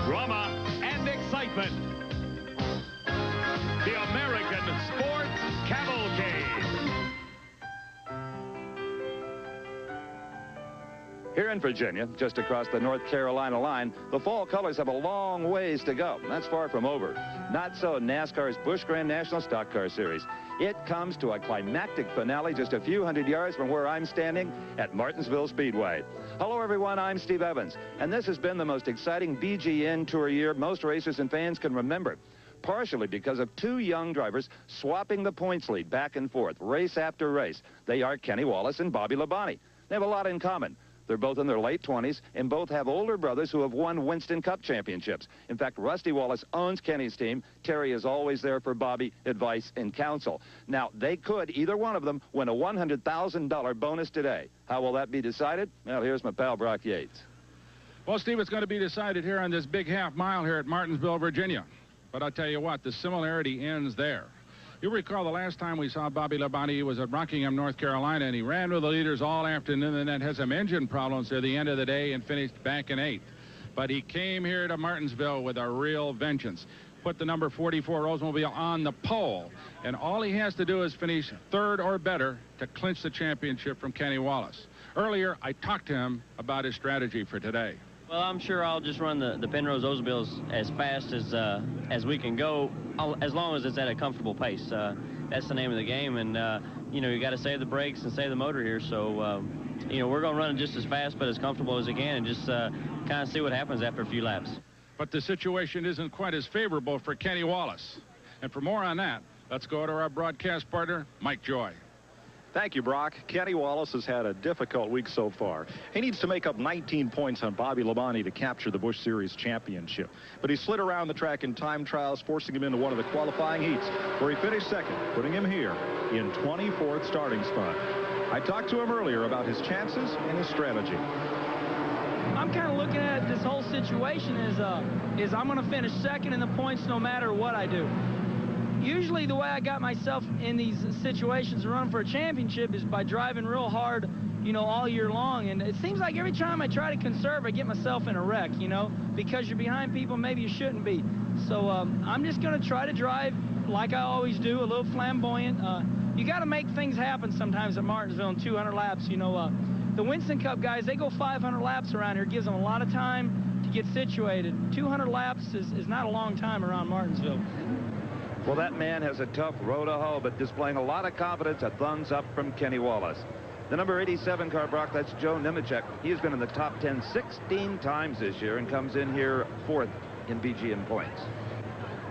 drama, and excitement. The American Sports Cavalcade. Here in Virginia, just across the North Carolina line, the fall colors have a long ways to go. That's far from over. Not so NASCAR's Busch Grand National Stock Car Series. It comes to a climactic finale just a few hundred yards from where I'm standing at Martinsville Speedway. Hello, everyone. I'm Steve Evans, and this has been the most exciting BGN Tour year most racers and fans can remember, partially because of two young drivers swapping the points lead back and forth, race after race. They are Kenny Wallace and Bobby Labonte. They have a lot in common. They're both in their late 20s, and both have older brothers who have won Winston Cup championships. In fact, Rusty Wallace owns Kenny's team. Terry is always there for Bobby, advice and counsel. Now, they could, either one of them, win a $100,000 bonus today. How will that be decided? Well, here's my pal, Brock Yates. Well, Steve, it's going to be decided here on this big half mile here at Martinsville, Virginia. But I'll tell you what, the similarity ends there. You recall the last time we saw Bobby Labonte, he was at Rockingham, North Carolina, and he ran with the leaders all afternoon and then had some engine problems at the end of the day and finished back in 8th. But he came here to Martinsville with a real vengeance. Put the number 44 Oldsmobile on the pole, and all he has to do is finish 3rd or better to clinch the championship from Kenny Wallace. Earlier, I talked to him about his strategy for today. Well, I'm sure I'll just run the Penrose Oldsmobiles as fast as we can go, as long as it's at a comfortable pace. That's the name of the game, and you know, you got to save the brakes and save the motor here. So you know, we're going to run it just as fast but as comfortable as we can, and just kind of see what happens after a few laps. But the situation isn't quite as favorable for Kenny Wallace. And for more on that, let's go to our broadcast partner, Mike Joy. Thank you, Brock. Kenny Wallace has had a difficult week so far. He needs to make up 19 points on Bobby Labonte to capture the Busch Series championship. But he slid around the track in time trials, forcing him into one of the qualifying heats, where he finished 2nd, putting him here in 24th starting spot. I talked to him earlier about his chances and his strategy. I'm kind of looking at this whole situation as I'm going to finish 2nd in the points no matter what I do. Usually the way I got myself in these situations to run for a championship is by driving real hard, you know, all year long. And it seems like every time I try to conserve, I get myself in a wreck, you know, because you're behind people maybe you shouldn't be. So I'm just going to try to drive like I always do, a little flamboyant. You got to make things happen sometimes at Martinsville in 200 laps. You know, the Winston Cup guys, they go 500 laps around here. It gives them a lot of time to get situated. 200 laps is not a long time around Martinsville. Well, that man has a tough road to hoe, but displaying a lot of confidence. A thumbs up from Kenny Wallace. The number 87 car, Brock, that's Joe Nemechek. He has been in the top 10 16 times this year and comes in here 4th in BGN points.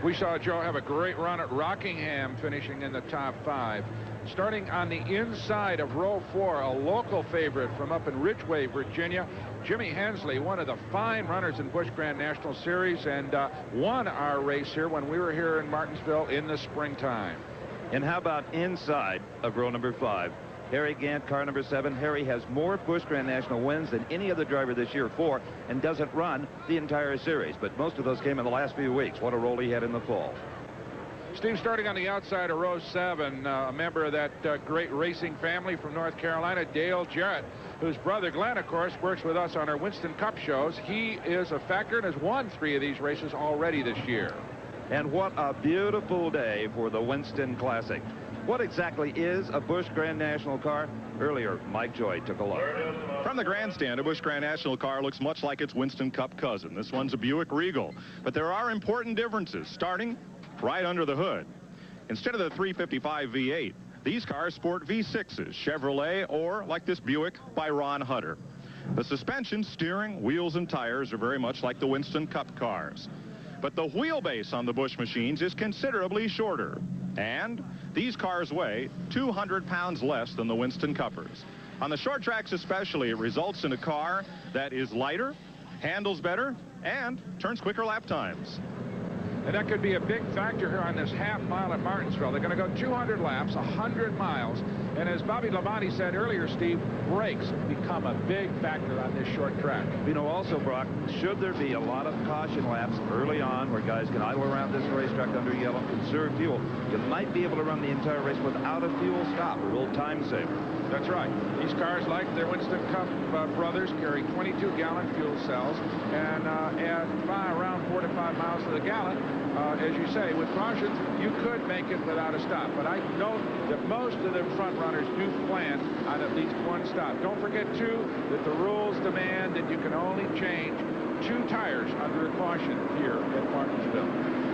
We saw Joe have a great run at Rockingham, finishing in the top 5. Starting on the inside of row 4, a local favorite from up in Ridgeway, Virginia, Jimmy Hensley, one of the fine runners in Busch Grand National Series, and won our race here when we were here in Martinsville in the springtime. And how about inside of row number 5? Harry Gant, car number 7. Harry has more Busch Grand National wins than any other driver this year, 4, and doesn't run the entire series. But most of those came in the last few weeks. What a role he had in the fall. Steve, starting on the outside of row 7, a member of that great racing family from North Carolina, Dale Jarrett, whose brother Glenn, of course, works with us on our Winston Cup shows. He is a factor and has won 3 of these races already this year. And what a beautiful day for the Winston Classic. What exactly is a Busch Grand National car? Earlier, Mike Joy took a look. From the grandstand, a Busch Grand National car looks much like its Winston Cup cousin. This one's a Buick Regal. But there are important differences, starting right under the hood. Instead of the 355 V8, these cars sport V6s, Chevrolet, or, like this Buick, by Ron Hutter. The suspension, steering, wheels, and tires are very much like the Winston Cup cars. But the wheelbase on the Busch machines is considerably shorter. And these cars weigh 200 pounds less than the Winston Cuppers. On the short tracks especially, it results in a car that is lighter, handles better, and turns quicker lap times. And that could be a big factor here on this half mile at Martinsville. They're going to go 200 laps, 100 miles. And as Bobby Labonte said earlier, Steve, brakes become a big factor on this short track. You know, also, Brock, should there be a lot of caution laps early on where guys can idle around this racetrack under yellow, conserve fuel, you might be able to run the entire race without a fuel stop, a real time saver. That's right. These cars, like their Winston Cup brothers, carry 22-gallon fuel cells and add around 25 miles to the gallon. As you say, with cautions, you could make it without a stop. But I know that most of the front runners do plan on at least one stop. Don't forget, too, that the rules demand that you can only change 2 tires under a caution here at Martinsville.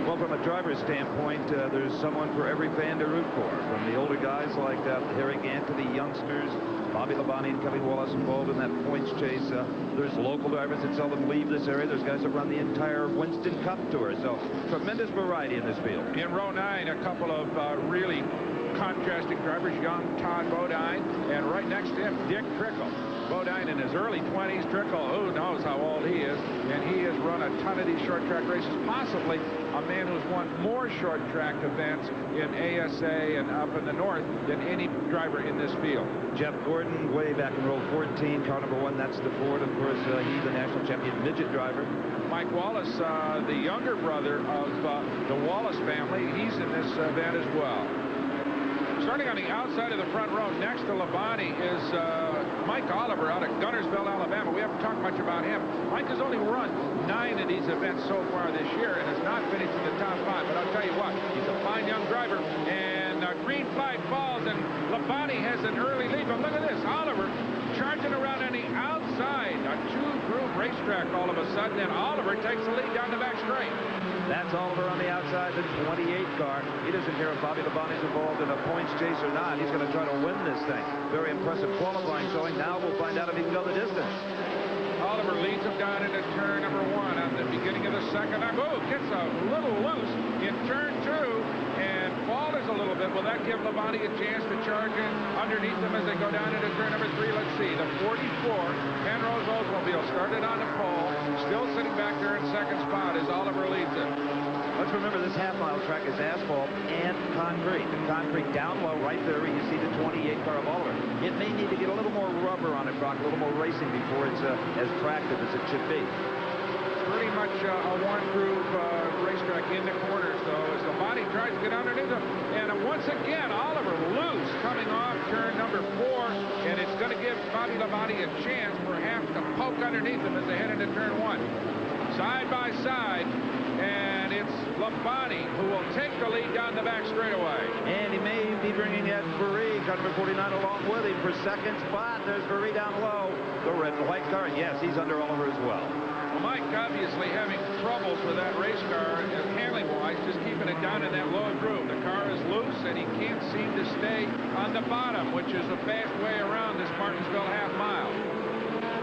Well, from a driver's standpoint, there's someone for every fan to root for. From the older guys like Harry Gant to the youngsters, Bobby Labonte and Kelly Wallace involved in that points chase. There's local drivers that seldom leave this area. There's guys that run the entire Winston Cup Tour. So tremendous variety in this field. In row 9, a couple of really contrasting drivers, young Todd Bodine, and right next to him, Dick Trickle. Bodine in his early 20s, Trickle, who knows how old he is, and he has run a ton of these short track races, possibly a man who's won more short track events in ASA and up in the north than any driver in this field. Jeff Gordon, way back in row 14, car number 1, that's the Ford. Of course, he's the national champion midget driver. Mike Wallace, the younger brother of the Wallace family, he's in this event as well. Starting on the outside of the front row next to Labonte is Mike Oliver out of Gunnersville, Alabama. We haven't talked much about him. Mike has only run 9 of these events so far this year and has not finished in the top 5. But I'll tell you what, he's a fine young driver. And green flag falls, and Labonte has an early lead. But look at this, Oliver charging around on the outside. A 2-groove racetrack all of a sudden, and Oliver takes the lead down the back straight. That's Oliver on the outside, the 28 car. He doesn't care if Bobby Labonte's involved in a points chase or not. He's going to try to win this thing. Very impressive qualifying showing. Now we'll find out if he can go the distance. Oliver leads him down into turn number 1 on the beginning of the second. Gets a little loose in turn 2 and falters a little bit. Will that give Labonte a chance to charge in underneath them as they go down into turn number 3? Let's see. The 44 Penrose Oldsmobile started on the pole, still sitting back there in second spot as Oliver leads it. Let's remember this half-mile track is asphalt and concrete. The concrete down low right there, you see the 28 car of Oliver. It may need to get a little more rubber on it, Brock, a little more racing before it's as tractive as it should be. Pretty much a one-groove racetrack in the corners, though, as Labonte tries to get underneath him. And once again, Oliver loose coming off turn number 4, and it's going to give Bobby Labonte a chance perhaps to poke underneath him as they head into turn 1. Side by side, and it's Labonte who will take the lead down the back straightaway. And he may be bringing Ed Veree, car number 49, along with him for second spot. There's Veree down low, the red and white car. Yes, he's under Oliver as well. Well, Mike obviously having troubles with that race car, handling-wise, just keeping it down in that low groove. The car is loose, and he can't seem to stay on the bottom, which is a fast way around this Martinsville half-mile.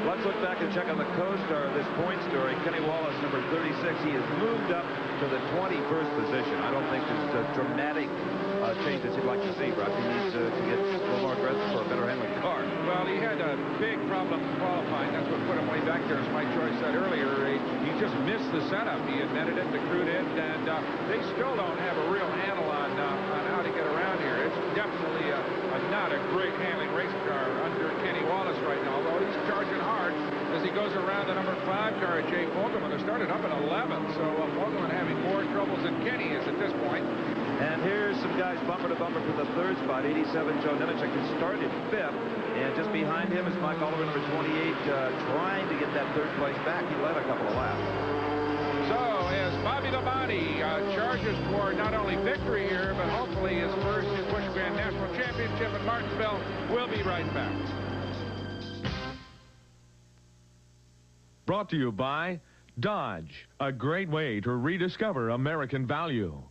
Let's look back and check on the co-star of this point story, Kenny Wallace, number 36. He has moved up to the 21st position. I don't think there's a dramatic change that you'd like to see, Brock. He needs to get a little more aggressive for a better handling car. Well, he had a big problem qualifying. That's what put him way back there, as Mike Troy said earlier. He just missed the setup. He admitted it, the crew did, and they still don't have a real handle on how to get around here. It's definitely not a great handling race car under Kenny Wallace right now, although he's charging hard as he goes around the number 5 car at Jay Fogelman, who started up at 11. So Fogelman having more troubles than Kenny is at this point. And here's some guys bumper to bumper for the 3rd spot. 87 Joe Nemechek, who started 5th. And just behind him is Mike Oliver, number 28, trying to get that 3rd place back. He led a couple of laps. So as Bobby Labonte charges for not only victory here, but hopefully his first Busch Grand National Championship in Martinsville, we'll be right back. Brought to you by Dodge, a great way to rediscover American value.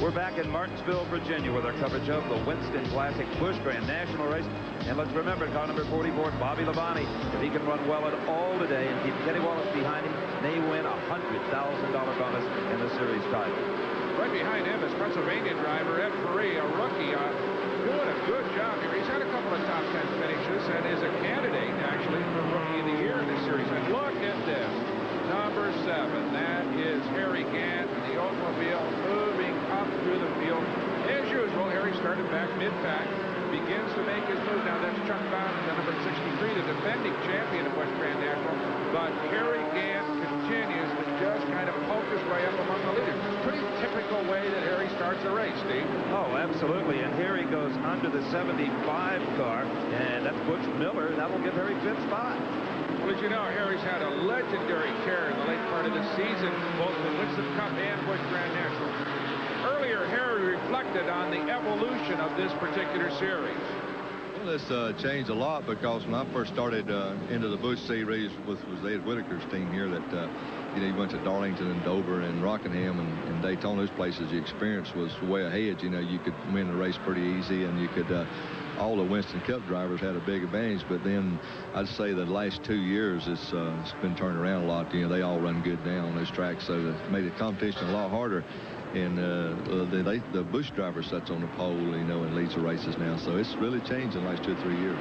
We're back in Martinsville, Virginia, with our coverage of the Winston Classic Busch Grand National Race. And let's remember, car number 44, Bobby Labonte. If he can run well at all today and keep Kenny Wallace behind him, they win a $100,000 bonus in the series title. Right behind him is Pennsylvania driver Ed Veree, a rookie, doing a good job here. He's had a couple of top 10 finishes and is a candidate, actually, for Rookie of the Year in this series. And look at this. Number 7, that is Harry Gant, the Oldsmobile moving up through the field. As usual, Harry started back mid-pack, begins to make his move. Now that's Chuck Bowden, the number 63, the defending champion of Busch Grand National. But Harry Gant continues to just kind of poke his way up among the leaders. Pretty typical way that Harry starts a race, Steve. Oh, absolutely. And Harry goes under the 75 car, and that's Butch Miller. That will give Harry 5th spot. Well, as you know, Harry's had a legendary career in the late part of the season, both the Winston Cup and Busch Grand National. Earlier, Harry reflected on the evolution of this particular series. Well, it's changed a lot because when I first started into the Busch series was Ed Whitaker's team here that, you know, you went to Darlington and Dover and Rockingham and Daytona, those places. The experience was way ahead. You know, you could win the race pretty easy, and you could, all the Winston Cup drivers had a big advantage. But then I'd say the last 2 years it's been turned around a lot. You know, they all run good now on those tracks, so it made the competition a lot harder. And the Busch driver sits on the pole, you know, and leads the races now. So it's really changed in the last 2 or 3 years.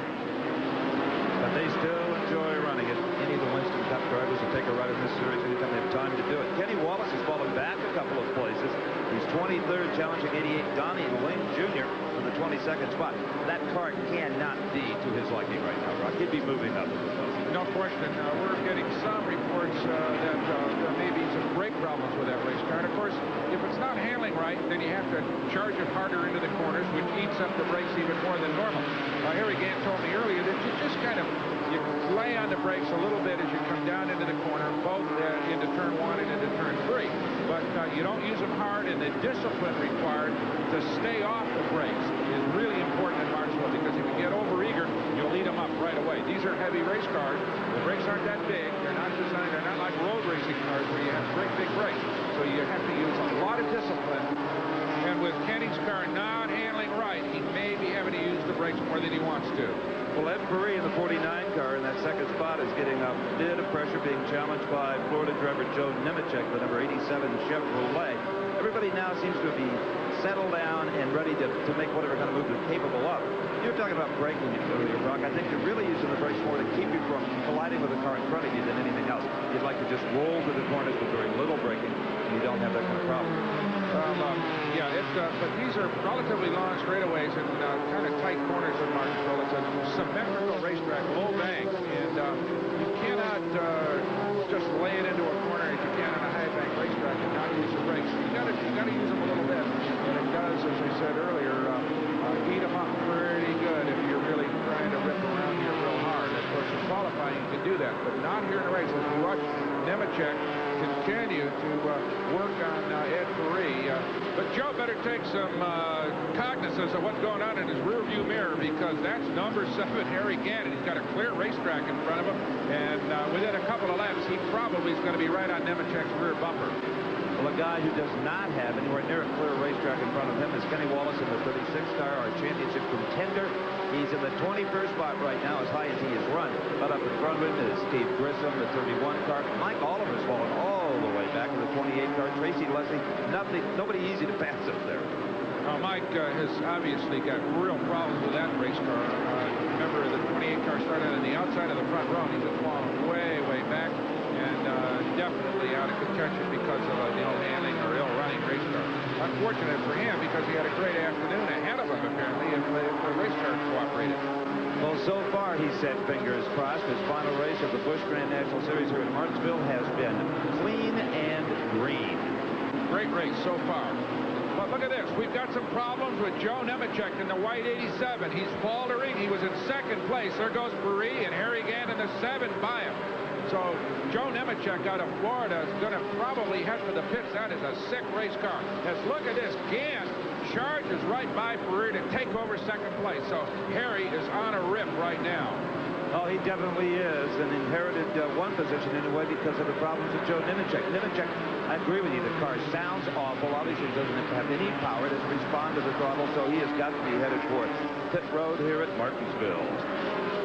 But they still enjoy running it. Any of the Winston Cup drivers will take a ride in this series anytime they have time to do it. Kenny Wallace has fallen back a couple of places. He's 23rd, challenging 88 Donnie Lane Jr. for the 22nd spot. That car cannot be to his liking right now, Rock. He'd be moving up. No question. We're getting some reports that there may be some brake problems with that race car. And of course, if it's not handling right, then you have to charge it harder into the corners, which eats up the brakes even more than normal. Harry Gant told me earlier that you just kind of lay on the brakes a little bit as you come down into the corner, both into turn 1 and into turn 3. But you don't use them hard, and the discipline required to stay off the brakes is really important in Martinsville, because if you get overeager, you'll eat them up right away. These are heavy race cars. The brakes aren't that big. They're not designed, they're not like road racing cars where you have great big brakes. So you have to use a lot of discipline. And with Kenny's car not handling right, he may be having to use the brakes more than he wants to. Well, Ed Perry in the 49 car in that second spot is getting a bit of pressure, being challenged by Florida driver Joe Nemechek, the number 87 Chevrolet. Everybody now seems to be settled down and ready to make whatever kind of move they're capable of. You're talking about braking earlier, Brock. I think you're really using the brakes more to keep you from colliding with the car in front of you than anything else. You'd like to just roll to the corners with very little braking, and you don't have that kind of problem. Yeah, but these are relatively long straightaways and kind of tight corners in Martinsville. It's a symmetrical racetrack, low bank, and you cannot just lay it into a corner as you can on a high bank racetrack and not use the brakes. You got to use them a little bit, and it does, as I said earlier, heat them up pretty good if you're really trying to rip around here real hard. Of course, in qualifying you can do that, but not here in the race. Let's watch Nemechek continue to work on Ed Perry. But Joe better take some cognizance of what's going on in his rearview mirror, because that's number 7, Harry Gant. He's got a clear racetrack in front of him, and within a couple of laps, he probably is going to be right on Nemechek's rear bumper. Well, a guy who does not have anywhere near a clear racetrack in front of him is Kenny Wallace in the 36 car, our championship contender. He's in the 21st spot right now, as high as he has run. But up in front of him is Steve Grissom, the 31 car. Mike Oliver's fallen all the way back to the 28 car. Tracy Leslie, nobody easy to pass up there. Mike has obviously got real problems with that race car. Remember, the 28 car started on the outside of the front row, and he's just fallen way, way back, and definitely out of contention because of an ill-handling or ill-running race car. Unfortunate for him, because he had a great afternoon ahead of him, apparently, if the race car cooperated. Well, so far, he said, fingers crossed, his final race of the Busch Grand National Series here in Martinsville has been clean and green. Great race so far. But look at this. We've got some problems with Joe Nemechek in the white 87. He's faltering. He was in second place. There goes Paris and Harry Gant in the 7 by him. So Joe Nemechek out of Florida is going to probably head for the pits. That is a sick race car. Let's look at this. Gant charges right by Paris to take over second place. So Harry is on a rip right now. Oh, he definitely is, and inherited one position anyway because of the problems with Joe Nemechek. Nemechek, I agree with you, the car sounds awful. Obviously, it doesn't have any power. It doesn't respond to the throttle, so he has got to be headed for pit road here at Martinsville.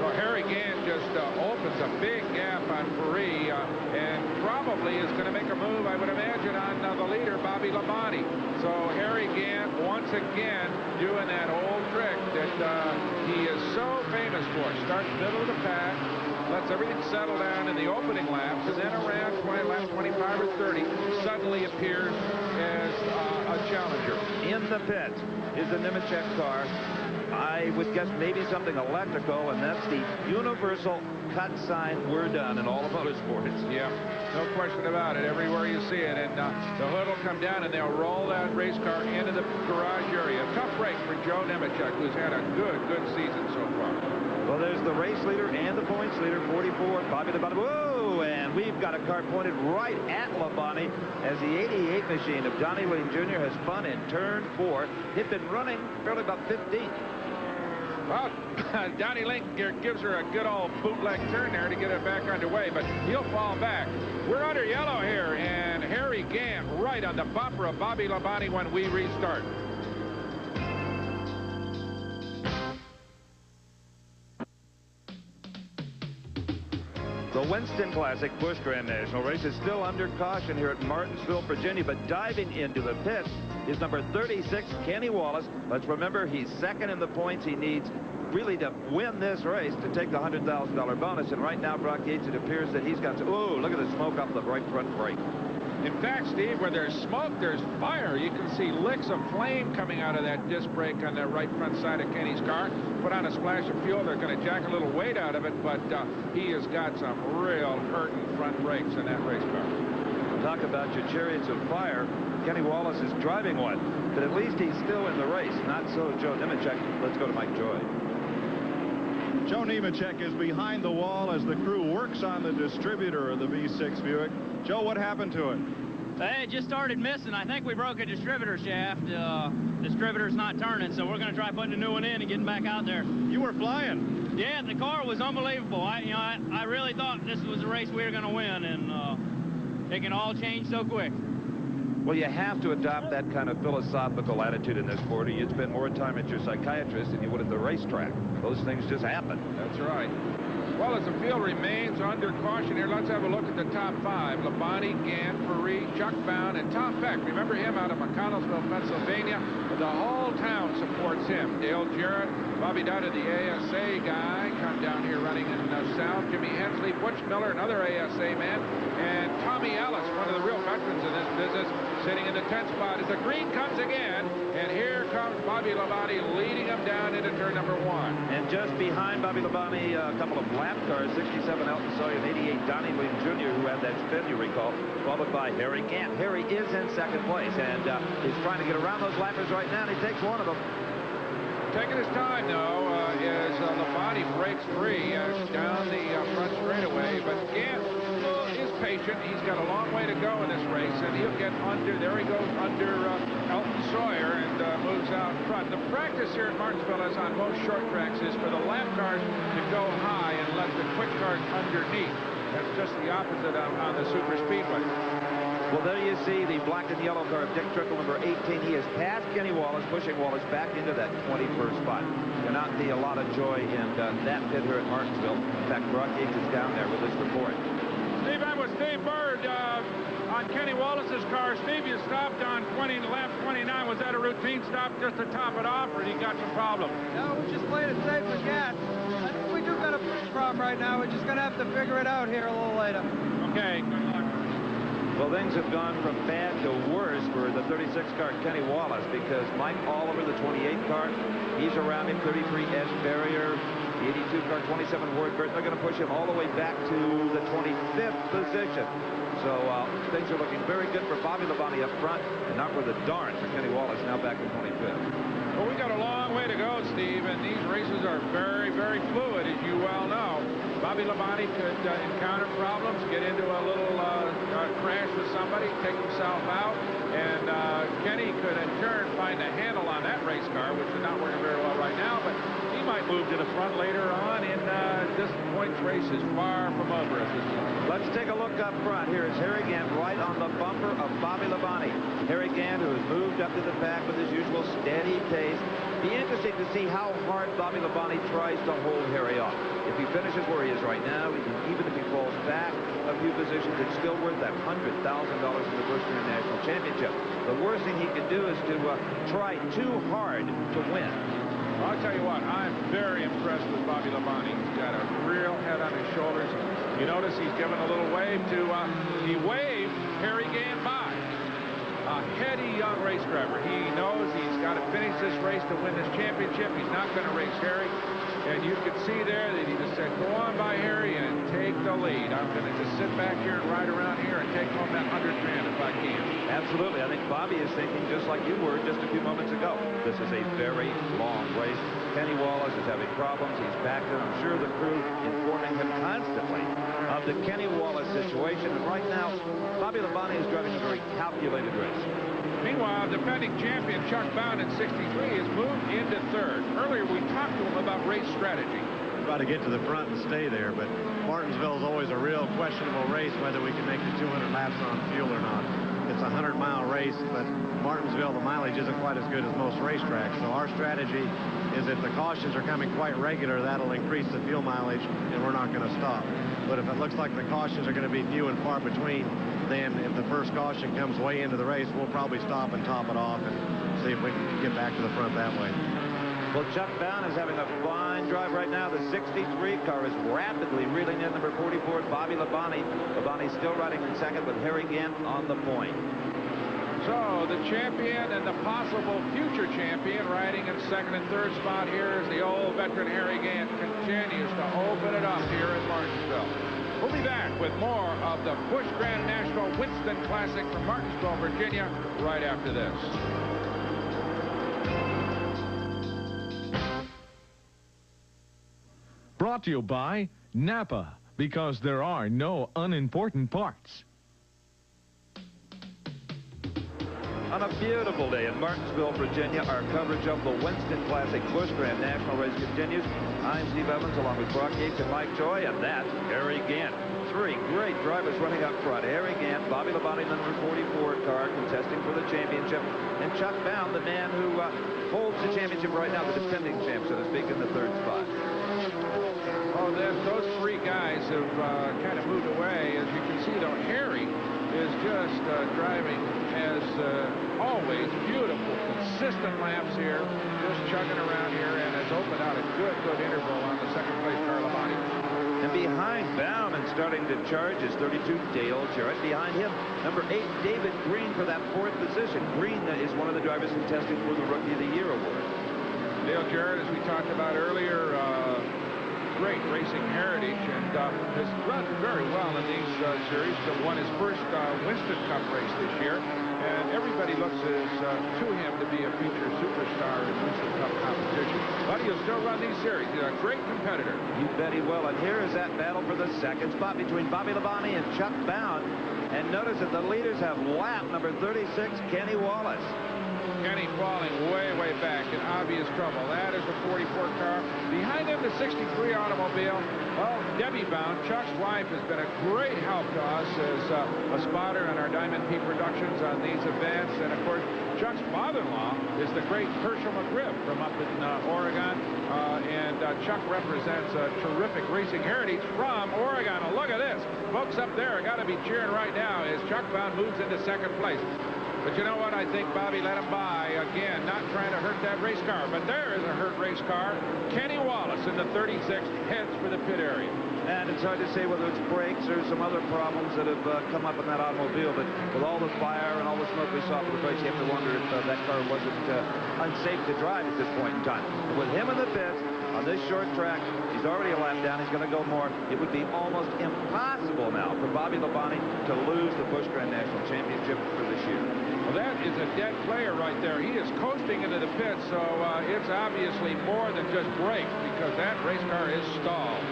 So Harry Gant just opens a big gap on Paris and probably is going to make a move, I would imagine, on the leader, Bobby Labonte. So Harry Gant, once again, doing that old trick that he is so famous for. Starts middle of the pack, lets everything settle down in the opening laps, and then around laps 25 or 30, suddenly appears as a challenger. In the pit is the Nemechek car. I would guess maybe something electrical, and that's the universal cut sign. We're done in all of motorsports. Yeah, no question about it. Everywhere you see it, and the hood will come down, and they'll roll that race car into the garage area. Tough break for Joe Nemechek, who's had a good season so far. Well, there's the race leader and the points leader, 44, Bobby Labonte. Whoa, and we've got a car pointed right at Labonte as the 88 machine of Donnie Lee Jr. has spun in turn 4. He'd been running fairly about 15. Well, Donnie Link gives her a good old bootleg turn there to get it back underway, but he'll fall back. We're under yellow here, and Harry Gant right on the bumper of Bobby Labonte when we restart. The Winston Classic Busch Grand National race is still under caution here at Martinsville, Virginia, but diving into the pits is number 36, Kenny Wallace. Let's remember, he's second in the points. He needs really to win this race to take the $100,000 bonus. And right now, Brock Yates, it appears that he's got to, oh, look at the smoke off the right front brake. In fact, Steve, where there's smoke, there's fire. You can see licks of flame coming out of that disc brake on the right front side of Kenny's car. Put on a splash of fuel. They're going to jack a little weight out of it, but he has got some real hurting front brakes in that race car. Talk about your chariots of fire. Kenny Wallace is driving one, but at least he's still in the race. Not so Joe Nemechek. Let's go to Mike Joy. Joe Nemechek is behind the wall as the crew works on the distributor of the V6 Buick. Joe, what happened to it? Hey, it just started missing. I think we broke a distributor shaft. Distributor's not turning, so we're going to try putting a new one in and getting back out there. You were flying. Yeah, the car was unbelievable. I really thought this was a race we were going to win, and it can all change so quick. Well, you have to adopt that kind of philosophical attitude in this sport, or you'd spend more time at your psychiatrist than you would at the racetrack. Those things just happen. That's right. Well, as the field remains under caution here, let's have a look at the top 5. Labonte, Gant, Paris, Chuck Bound, and Tom Peck. Remember him out of McConnellsville, Pennsylvania? The whole town supports him. Dale Jarrett, Bobby Dowd, the ASA guy, come down here running in the south. Jimmy Hensley, Butch Miller, another ASA man, and Tommy Ellis, one of the real veterans in this business, sitting in the 10th spot as the green comes again, and here comes Bobby Labonte leading him down into turn number 1. And just behind Bobby Labonte, a couple of lap cars, 67 Elton Sawyer and 88 Donnie Lee Jr., who had that spin, you recall, followed by Harry Gant. Harry is in second place, and he's trying to get around those lappers right now, and he takes one of them. Taking his time, though, as Labonte breaks free down the front straightaway, but Gant is patient. He's got a long way to go in this race, and he'll get under, there he goes, under Elton Sawyer and moves out front. The practice here at Martinsville, as on most short tracks, is for the lap cars to go high and let the quick cars underneath. That's just the opposite on the super speedway. Well, there you see the black and yellow car of Dick Trickle, number 18. He has passed Kenny Wallace, pushing Wallace back into that 21st spot. Cannot be a lot of joy in that pit here at Martinsville. In fact, Brock Yates is down there with this report. Steve, I'm with Steve Bird on Kenny Wallace's car. Steve, you stopped on lap 29. Was that a routine stop just to top it off, or did you got some problem? No, we're just playing it safe with Gat. I think we do got a problem right now. We're just going to have to figure it out here a little later. Okay, good luck. Well, things have gone from bad to worse for the 36 car Kenny Wallace, because Mike Oliver, the 28 car, he's around him, 33 Ed Barrier, the 82 car, 27 Ward Burton. They're going to push him all the way back to the 25th position. So things are looking very good for Bobby Labonte up front, and not worth a darn for Kenny Wallace, now back in 25th. Well, we got a long way to go, Steve, and these races are very, very fluid, as you well know. Bobby Labonte could encounter problems, get into a little crash with somebody, take himself out, and Kenny could in turn find a handle on that race car, which is not working very well right now, but he might move to the front later on, and this points race is far from over at this point. Let's take a look up front. Here is Harry Gant right on the bumper of Bobby Labonte. Harry Gant, who has moved up to the pack with his usual steady pace. Be interesting to see how hard Bobby Labonte tries to hold Harry off. If he finishes where he is right now, even if he falls back a few positions, it's still worth that $100,000 in the Busch Grand National Championship. The worst thing he could do is to try too hard to win. Well, I'll tell you what, I'm very impressed with Bobby Labonte. He's got a real head on his shoulders. You notice he's given a little wave to, he waved Harry Gant by. A heady young race driver. He knows he's got to finish this race to win this championship. He's not going to race Harry. And you can see there that he just said, go on by Harry and take the lead. I'm going to just sit back here and ride around here and take home that $100 grand if I can. Absolutely. I think Bobby is thinking just like you were just a few moments ago. This is a very long race. Kenny Wallace is having problems. He's backed in. I'm sure the crew informing him constantly of the Kenny Wallace situation. And right now, Bobby Labonte is driving a very calculated race. Meanwhile, defending champion Chuck Bound in 63 has moved into third. Earlier, we talked to him about race strategy. Try to get to the front and stay there, but Martinsville is always a real questionable race whether we can make the 200 laps on fuel or not. It's a 100-mile race, but Martinsville, the mileage isn't quite as good as most racetracks. So our strategy is if the cautions are coming quite regular, that'll increase the fuel mileage, and we're not going to stop. But if it looks like the cautions are going to be few and far between, then if the first caution comes way into the race, we'll probably stop and top it off and see if we can get back to the front that way. Well, Chuck Bound is having a fine drive right now. The 63 car is rapidly reeling in number 44, Bobby Labonte. Labonte still riding in second, but Harry Gant on the point. So the champion and the possible future champion riding in second and third spot here is the old veteran Harry Gant continues to open it up here at Martinsville. We'll be back with more of the Busch Grand National Winston Classic from Martinsville, Virginia, right after this. Brought to you by Napa, because there are no unimportant parts. On a beautiful day in Martinsville, Virginia, our coverage of the Winston Classic Busch Grand National Race continues. I'm Steve Evans along with Brock Yates and Mike Joy, and that's Harry Gant. Three great drivers running up front. Harry Gant, Bobby Labonte, number 44 car, contesting for the championship, and Chuck Bound, the man who holds the championship right now, the defending champ, so to speak, in the third spot. Oh, those three guys have kind of moved away. As you can see, though, Harry is just driving as always beautiful, consistent laps here, just chugging around here, and has opened out a good interval on the second place car, Labonte. And behind Baum and starting to charge is 32 Dale Jarrett. Behind him, number 8 David Green for that fourth position. Green is one of the drivers contesting for the Rookie of the Year award. Dale Jarrett, as we talked about earlier, great racing heritage and has run very well in these series. Won his first Winston Cup race this year, and everybody looks to him to be a future superstar in Winston Cup competition. But he'll still run these series. He's a great competitor. You bet he will. And here is that battle for the second spot between Bobby Labonte and Chuck Bound. And notice that the leaders have lapped number 36, Kenny Wallace. Kenny falling way back in obvious trouble. That is the 44 car. Behind him, the 63 automobile. Well, Debbie Bound, Chuck's wife, has been a great help to us as a spotter on our Diamond P Productions on these events. And, of course, Chuck's father-in-law is the great Herschel McGriff from up in Oregon. Chuck represents a terrific racing heritage from Oregon. And look at this. Folks up there are got to be cheering right now as Chuck Bound moves into second place. But you know what? I think Bobby let him by. Again, not trying to hurt that race car. But there is a hurt race car. Kenny Wallace in the 36 heads for the pit area. And it's hard to say whether it's brakes or some other problems that have come up in that automobile. But with all the fire and all the smoke we saw for the race, you have to wonder if that car wasn't unsafe to drive at this point in time. And with him in the pits on this short track, he's already a lap down. He's going to go more. It would be almost impossible now for Bobby Labonte to lose the Busch Grand National Championship for this year. Well, that is a dead player right there. He is coasting into the pit, so it's obviously more than just brakes because that race car is stalled.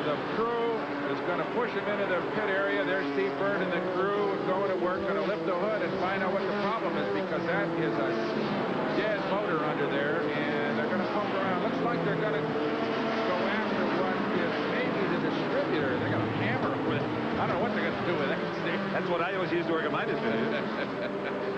The crew is going to push him into the pit area. There's Steve Byrd and the crew going to work, going to lift the hood and find out what the problem is because that is a dead motor under there, and they're going to pump around. Looks like they're going to go after what is maybe the distributor. They're going to hammer with it. I don't know what they're going to do with that, Steve. That's what I always use to work at my distributor.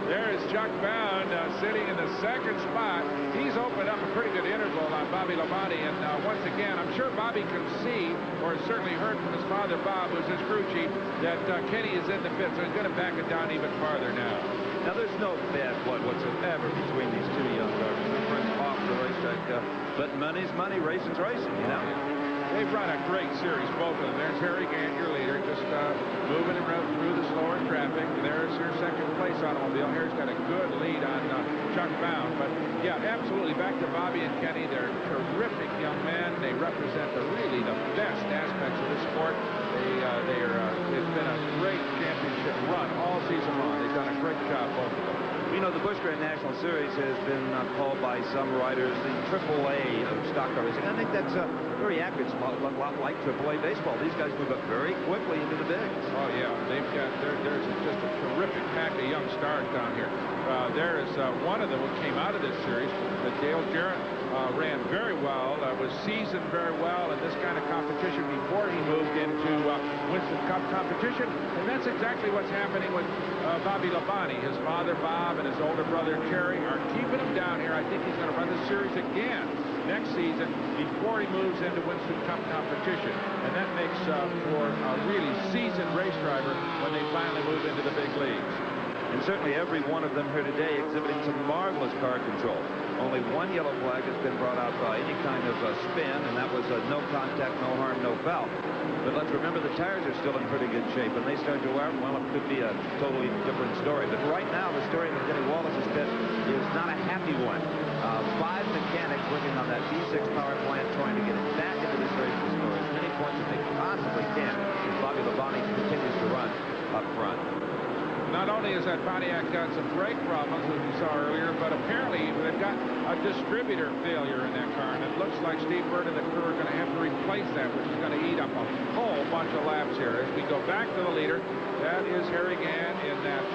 There is Chuck Bound sitting in the second spot. He's opened up a pretty good interval on Bobby Labonte. And once again, I'm sure Bobby can see, or certainly heard from his father, Bob, who's his crew chief, that Kenny is in the pit. So he's going to back it down even farther now. Now, there's no bad blood whatsoever between these two young drivers. They're friends off the racetrack. But money's money, racing's racing, you know? They've run a great series, both of them. There's Harry Gant, your leader, just moving through the slower traffic. There's your second place automobile. Here's got a good lead on Chuck Bound. But, yeah, absolutely, back to Bobby and Kenny. They're terrific young men. They represent really the best aspects of this sport. been a great championship run all season long. They've done a great job, both of them. You know, the Busch Grand National Series has been called by some writers the AAA of stock car racing. I think that's very accurate. It's a lot like AAA baseball. These guys move up very quickly into the bigs. Oh, yeah. There's just a terrific pack of young stars down here. There is one of them who came out of this series, Dale Jarrett. Ran very well, was seasoned very well in this kind of competition before he moved into Winston Cup competition. And that's exactly what's happening with Bobby Labonte. His father, Bob, and his older brother, Jerry, are keeping him down here. I think he's going to run the series again next season before he moves into Winston Cup competition. And that makes for a really seasoned race driver when they finally move into the big leagues. And certainly every one of them here today exhibiting some marvelous car control. Only one yellow flag has been brought out by any kind of spin, and that was no contact, no harm, no foul. But let's remember the tires are still in pretty good shape. When they start to wear, well, it could be a totally different story. But right now, the story in Kenny Wallace's pit is not a happy one. 5 mechanics working on that V6 power plant trying to get it back into this race to score as many points as they possibly can. And Bobby Labonte continues to run up front. Not only has that Pontiac got some brake problems, as we saw earlier, but apparently they've got a distributor failure in that car, and it looks like Steve Byrd and the crew are going to have to replace that, which is going to eat up a whole bunch of laps here. As we go back to the leader, that is Harry Gant in that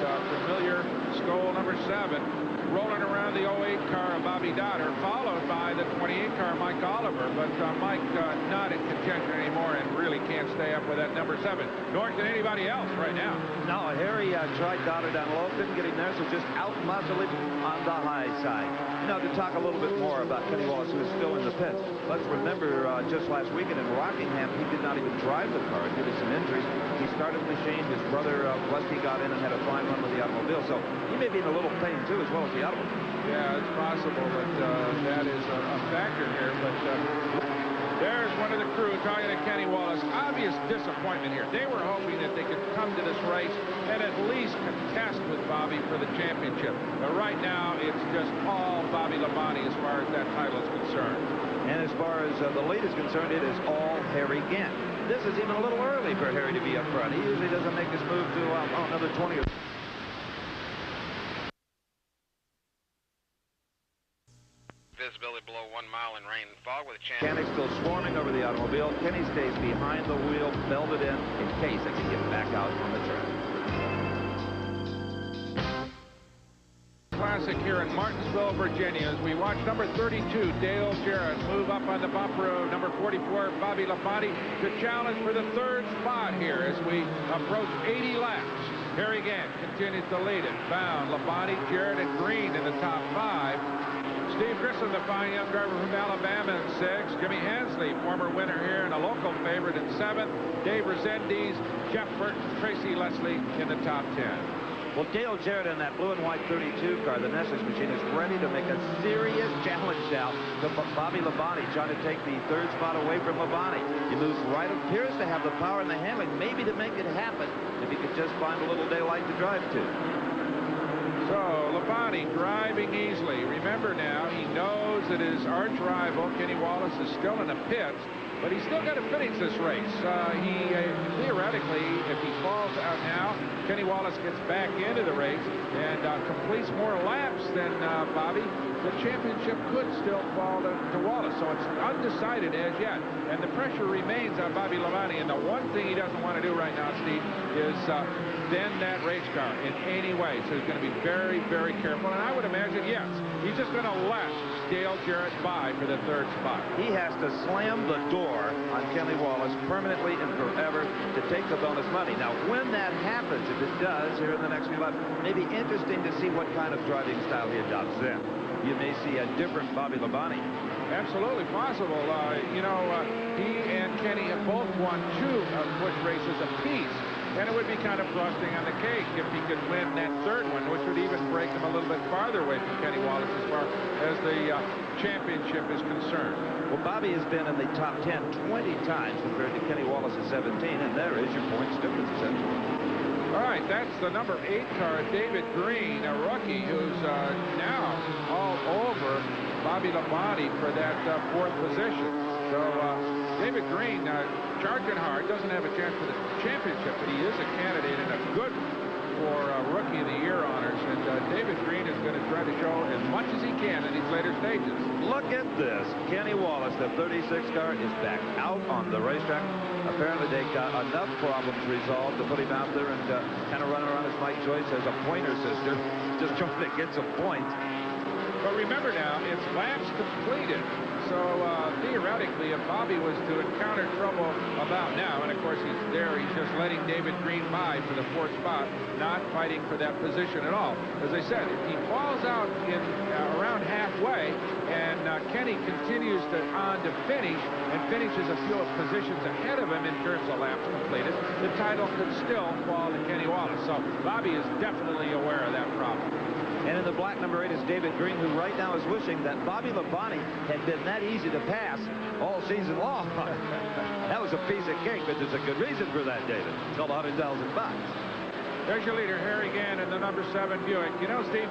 familiar Skoal number 7, rolling around the 08 car of Bobby Dotter, followed by the 28 car Mike Oliver, but Mike not in contention anymore and really can't stay up with that number 7, nor can anybody else right now. No, Harry tried Dotter down low, couldn't get him there, so just out-muscle him on the high side. Now, to talk a little bit more about Kenny Wallace, who is still in the pits, let's remember just last weekend in Rockingham, he did not even drive the car due to some injuries. He started the machine. His brother, Rusty, got in and had a fine run with the automobile, so he may be in a little pain, too, as well as the automobile. Yeah, it's possible that that is a factor here, but there's one of the crew talking to Kenny Wallace. Obvious disappointment here. They were hoping that they could come to this race and at least contest with Bobby for the championship. But right now, it's just all Bobby Labonte as far as that title is concerned. And as far as the lead is concerned, it is all Harry Gant. This is even a little early for Harry to be up front. He usually doesn't make this move to another 20 or visibility below 1 mile in rain and fog with a chance. Mechanics still swarming over the automobile. Kenny stays behind the wheel, belted in case they can get back out on the track. Classic here in Martinsville, Virginia, as we watch number 32, Dale Jarrett, move up on the bumper of number 44, Bobby Labonte, to challenge for the 3rd spot here as we approach 80 laps. Harry Gant continues to lead it. Bound, Labonte, Jarrett, and Green in the top 5. Steve Grissom, the fine young driver from Alabama, in 6th. Jimmy Hansley, former winner here and a local favorite, in 7th. Dave Rezendes, Jeff Burton, Tracy Leslie in the top 10. Well, Dale Jarrett in that blue and white 32 car, the Nessus machine, is ready to make a serious challenge now to Bobby Labonte, trying to take the 3rd spot away from Labonte. He moves right, appears to have the power and the handling, maybe to make it happen, if he could just find a little daylight to drive to. So, Labonte driving easily. Remember now, he knows that his arch rival, Kenny Wallace, is still in the pits, but he's still got to finish this race. Theoretically, if he falls out now, Kenny Wallace gets back into the race and completes more laps than Bobby. The championship could still fall to Wallace, so it's undecided as yet. And the pressure remains on Bobby Labonte, and the one thing he doesn't want to do right now, Steve, is bend that race car in any way. So he's going to be very, very careful. And I would imagine, yes, he's just going to let Dale Jarrett by for the 3rd spot. He has to slam the door on Kenny Wallace permanently and forever to take the bonus money. Now, when that happens, if it does here in the next few laps, may be interesting to see what kind of driving style he adopts then. You may see a different Bobby Labonte. Absolutely possible. He and Kenny have both won 2 Busch races apiece. And it would be kind of frosting on the cake if he could win that 3rd one, which would even break him a little bit farther away from Kenny Wallace as far as the championship is concerned. Well, Bobby has been in the top 10 20 times compared to Kenny Wallace's 17, and there is your points difference, essentially. All right, that's the number 8 car, David Green, a rookie who's now all over Bobby Labonte for that 4th position. So David Green charging hard, doesn't have a chance for the championship, but he is a candidate and a good for Rookie of the Year honors. And David Green is going to try to show as much as he can in these later stages. Look at this. Kenny Wallace, the 36 car, is back out on the racetrack. Apparently they got enough problems resolved to put him out there and kind of run around as Mike Joyce as a pointer sister, just trying to get some points. But remember now, it's laps completed. So theoretically, if Bobby was to encounter trouble about now, and of course he's there, he's just letting David Green by for the 4th spot, not fighting for that position at all. As I said, if he falls out in around halfway, and Kenny continues on to finish and finishes a few positions ahead of him in terms of laps completed, the title could still fall to Kenny Wallace. So Bobby is definitely aware of that problem. And in the black number 8 is David Green, who right now is wishing that Bobby Labonte had been that easy to pass all season long. That was a piece of cake, but there's a good reason for that, David. It's called $100,000. There's your leader, Harry Gann, in the number 7 Buick. You know, Steve,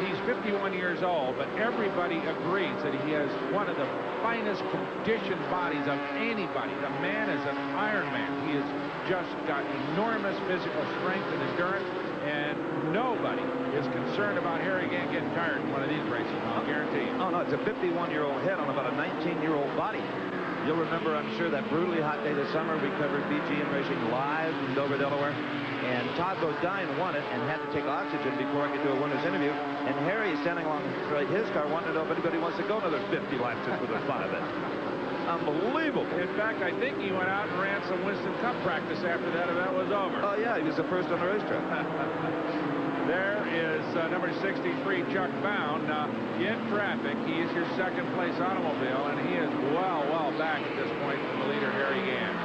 he's 51 years old, but everybody agrees that he has one of the finest conditioned bodies of anybody. The man is an Iron Man. He has just got enormous physical strength and endurance, and nobody is concerned about Harry Gann getting tired in one of these races, I'll guarantee you. Oh, no, it's a 51-year-old head on about a 19-year-old body. You'll remember, I'm sure, that brutally hot day this summer. We covered BGN Racing live from Dover, Delaware. And Todd Bodine won it and had to take oxygen before I could do a winner's interview. And Harry is standing along his car, wanting to know if anybody wants to go another 50 laps just for the fun of it. Unbelievable. In fact, I think he went out and ran some Winston Cup practice after that event was over. Oh, yeah, he was the first on the racetrack. There is number 63, Chuck Bound, in traffic. He is your second-place automobile, and he is well back at this point from the leader, Harry Gann.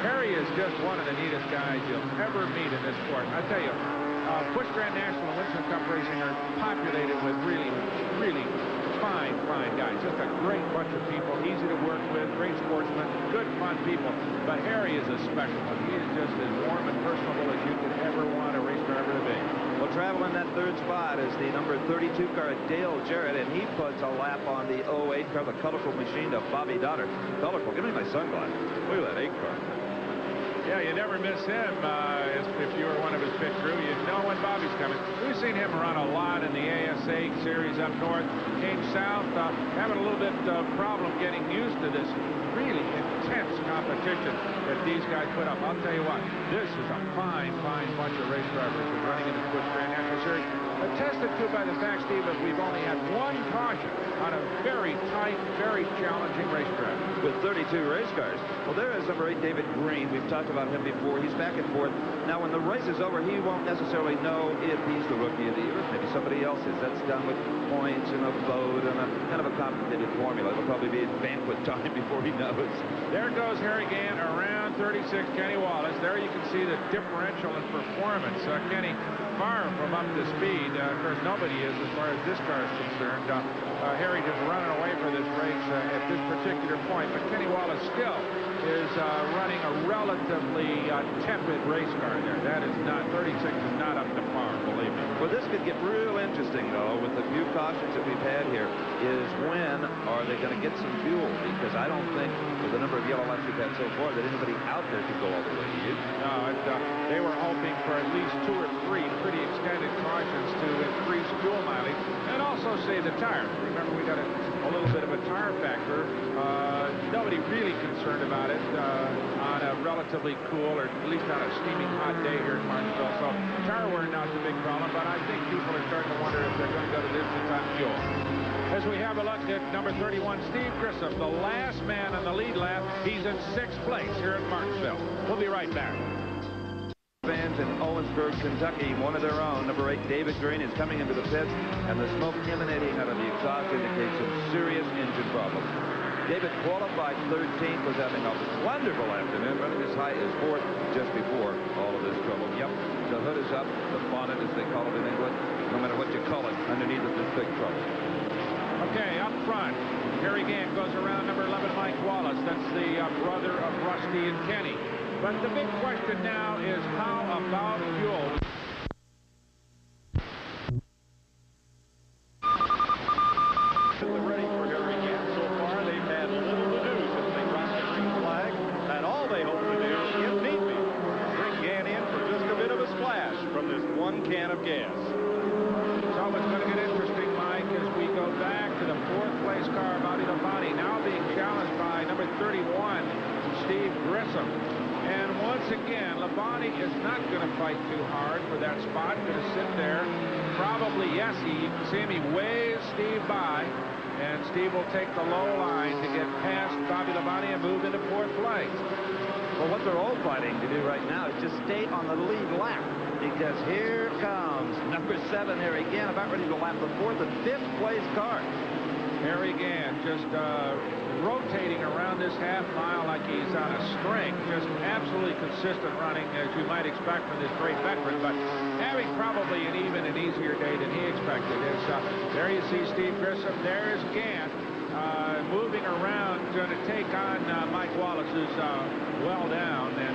Harry is just one of the neatest guys you'll ever meet in this sport. I tell you, Busch Grand National and Winston Cup Racing are populated with really fine guys. Just a great bunch of people, easy to work with, great sportsmen, good, fun people. But Harry is a special one. He is just as warm and personable as you could ever want a race driver to be. Well, traveling that 3rd spot is the number 32 car, Dale Jarrett, and he puts a lap on the 08 car, the colorful machine of Bobby Donner. Colorful. Give me my sunglasses. Look at that 8 car. Yeah, you never miss him if you were one of his pit crew. You know when Bobby's coming. We've seen him run a lot in the ASA series up north. Came south, having a little bit of problem getting used to this really intense competition that these guys put up. I'll tell you what, this is a fine bunch of race drivers who are running in the Busch Grand National Series. Attested to by the fact, Steve, that we've only had one caution on a very tight, very challenging racetrack. With 32 race cars. Well, there is number 8, David Green. We've talked about him before. He's back and forth. Now, when the race is over, he won't necessarily know if he's the Rookie of the Year. Maybe somebody else is. That's done with points and a vote and a kind of a complicated formula. It'll probably be banquet time before he knows. There goes Harry Gann around 36, Kenny Wallace. There you can see the differential in performance. Kenny far from up to speed. Of course, nobody is as far as this car is concerned. Harry just running away for this race at this particular point. But Kenny Wallace still is running a relatively tepid race car there. That is not, 36 is not up to par, believe me. Well, this could get real interesting, though, with the few cautions that we've had here, is when are they going to get some fuel? Because I don't think, with the number of yellow laps we've had so far, that anybody out there could go all the way to you. No, they were hoping for at least 2 or 3 pretty extended cautions to increase fuel mileage and also save the tires. Remember, we got a little bit of a tire factor. Nobody really concerned about it on a relatively cool, or at least on a steaming hot day here in Martinsville. So tire wear not the big problem, but I think people are starting to wonder if they're going to go to distance on fuel. As we have a look at number 31, Steve Grissom, the last man on the lead lap. He's in 6th place here at Martinsville. We'll be right back. Fans in Owensburg, Kentucky, one of their own. Number 8, David Green, is coming into the pits, and the smoke emanating out of the exhaust indicates some serious engine problems. David qualified 13th, was having a wonderful afternoon, running as high as 4th just before all of this trouble. Yep, the hood is up, the bonnet, as they call it in England. No matter what you call it, underneath it, there's big trouble. Okay, up front, Harry Gann goes around number 11, Mike Wallace. That's the brother of Rusty and Kenny. But the big question now is, how about fuel? Ready for Harry Gann so far. They've had little to do since they dropped the green flag of gas. So it's going to get interesting, Mike, as we go back to the fourth place car, Bobby Labonte, now being challenged by number 31, Steve Grissom. And once again, Labonte is not going to fight too hard for that spot. Going to sit there. Probably, yes, you can see him. He waves Steve by. And Steve will take the low line to get past Bobby Labonte and move into fourth place. Well, what they're all fighting to do right now is just stay on the lead lap. Because here comes number 7, Harry Gann, about ready to lap the fourth and fifth place car. Harry Gann just rotating around this half mile like he's on a string. Just absolutely consistent running, as you might expect from this great veteran, but having probably an even and easier day than he expected. There you see Steve Grissom. There's Gann moving around, going to take on Mike Wallace, who's well down, and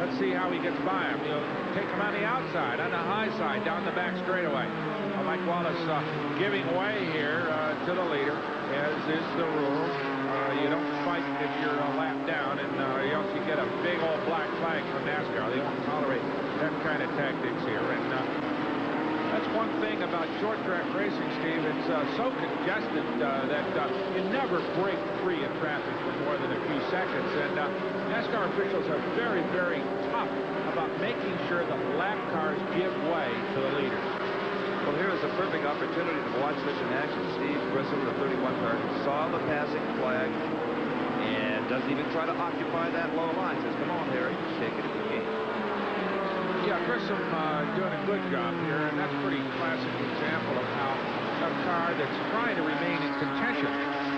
let's see how he gets by him. He'll take him on the outside, on the high side, down the back straightaway. Mike Wallace giving way here to the leader, as is the rule. You don't fight if you're a lap down, and else you get a big old black flag from NASCAR. They won't tolerate that kind of tactics here. And that's one thing about short track racing, Steve. It's so congested that you never break free in traffic for more than a few seconds. And NASCAR officials are very, very tough about making sure the lap cars give way to the leaders. Well, here is a perfect opportunity to watch this in action. Steve Grissom, the 31 car, saw the passing flag and doesn't even try to occupy that low line. Says, come on, Harry, take it if you can. Yeah, Grissom doing a good job here, and that's a pretty classic example of how a car that's trying to remain in contention,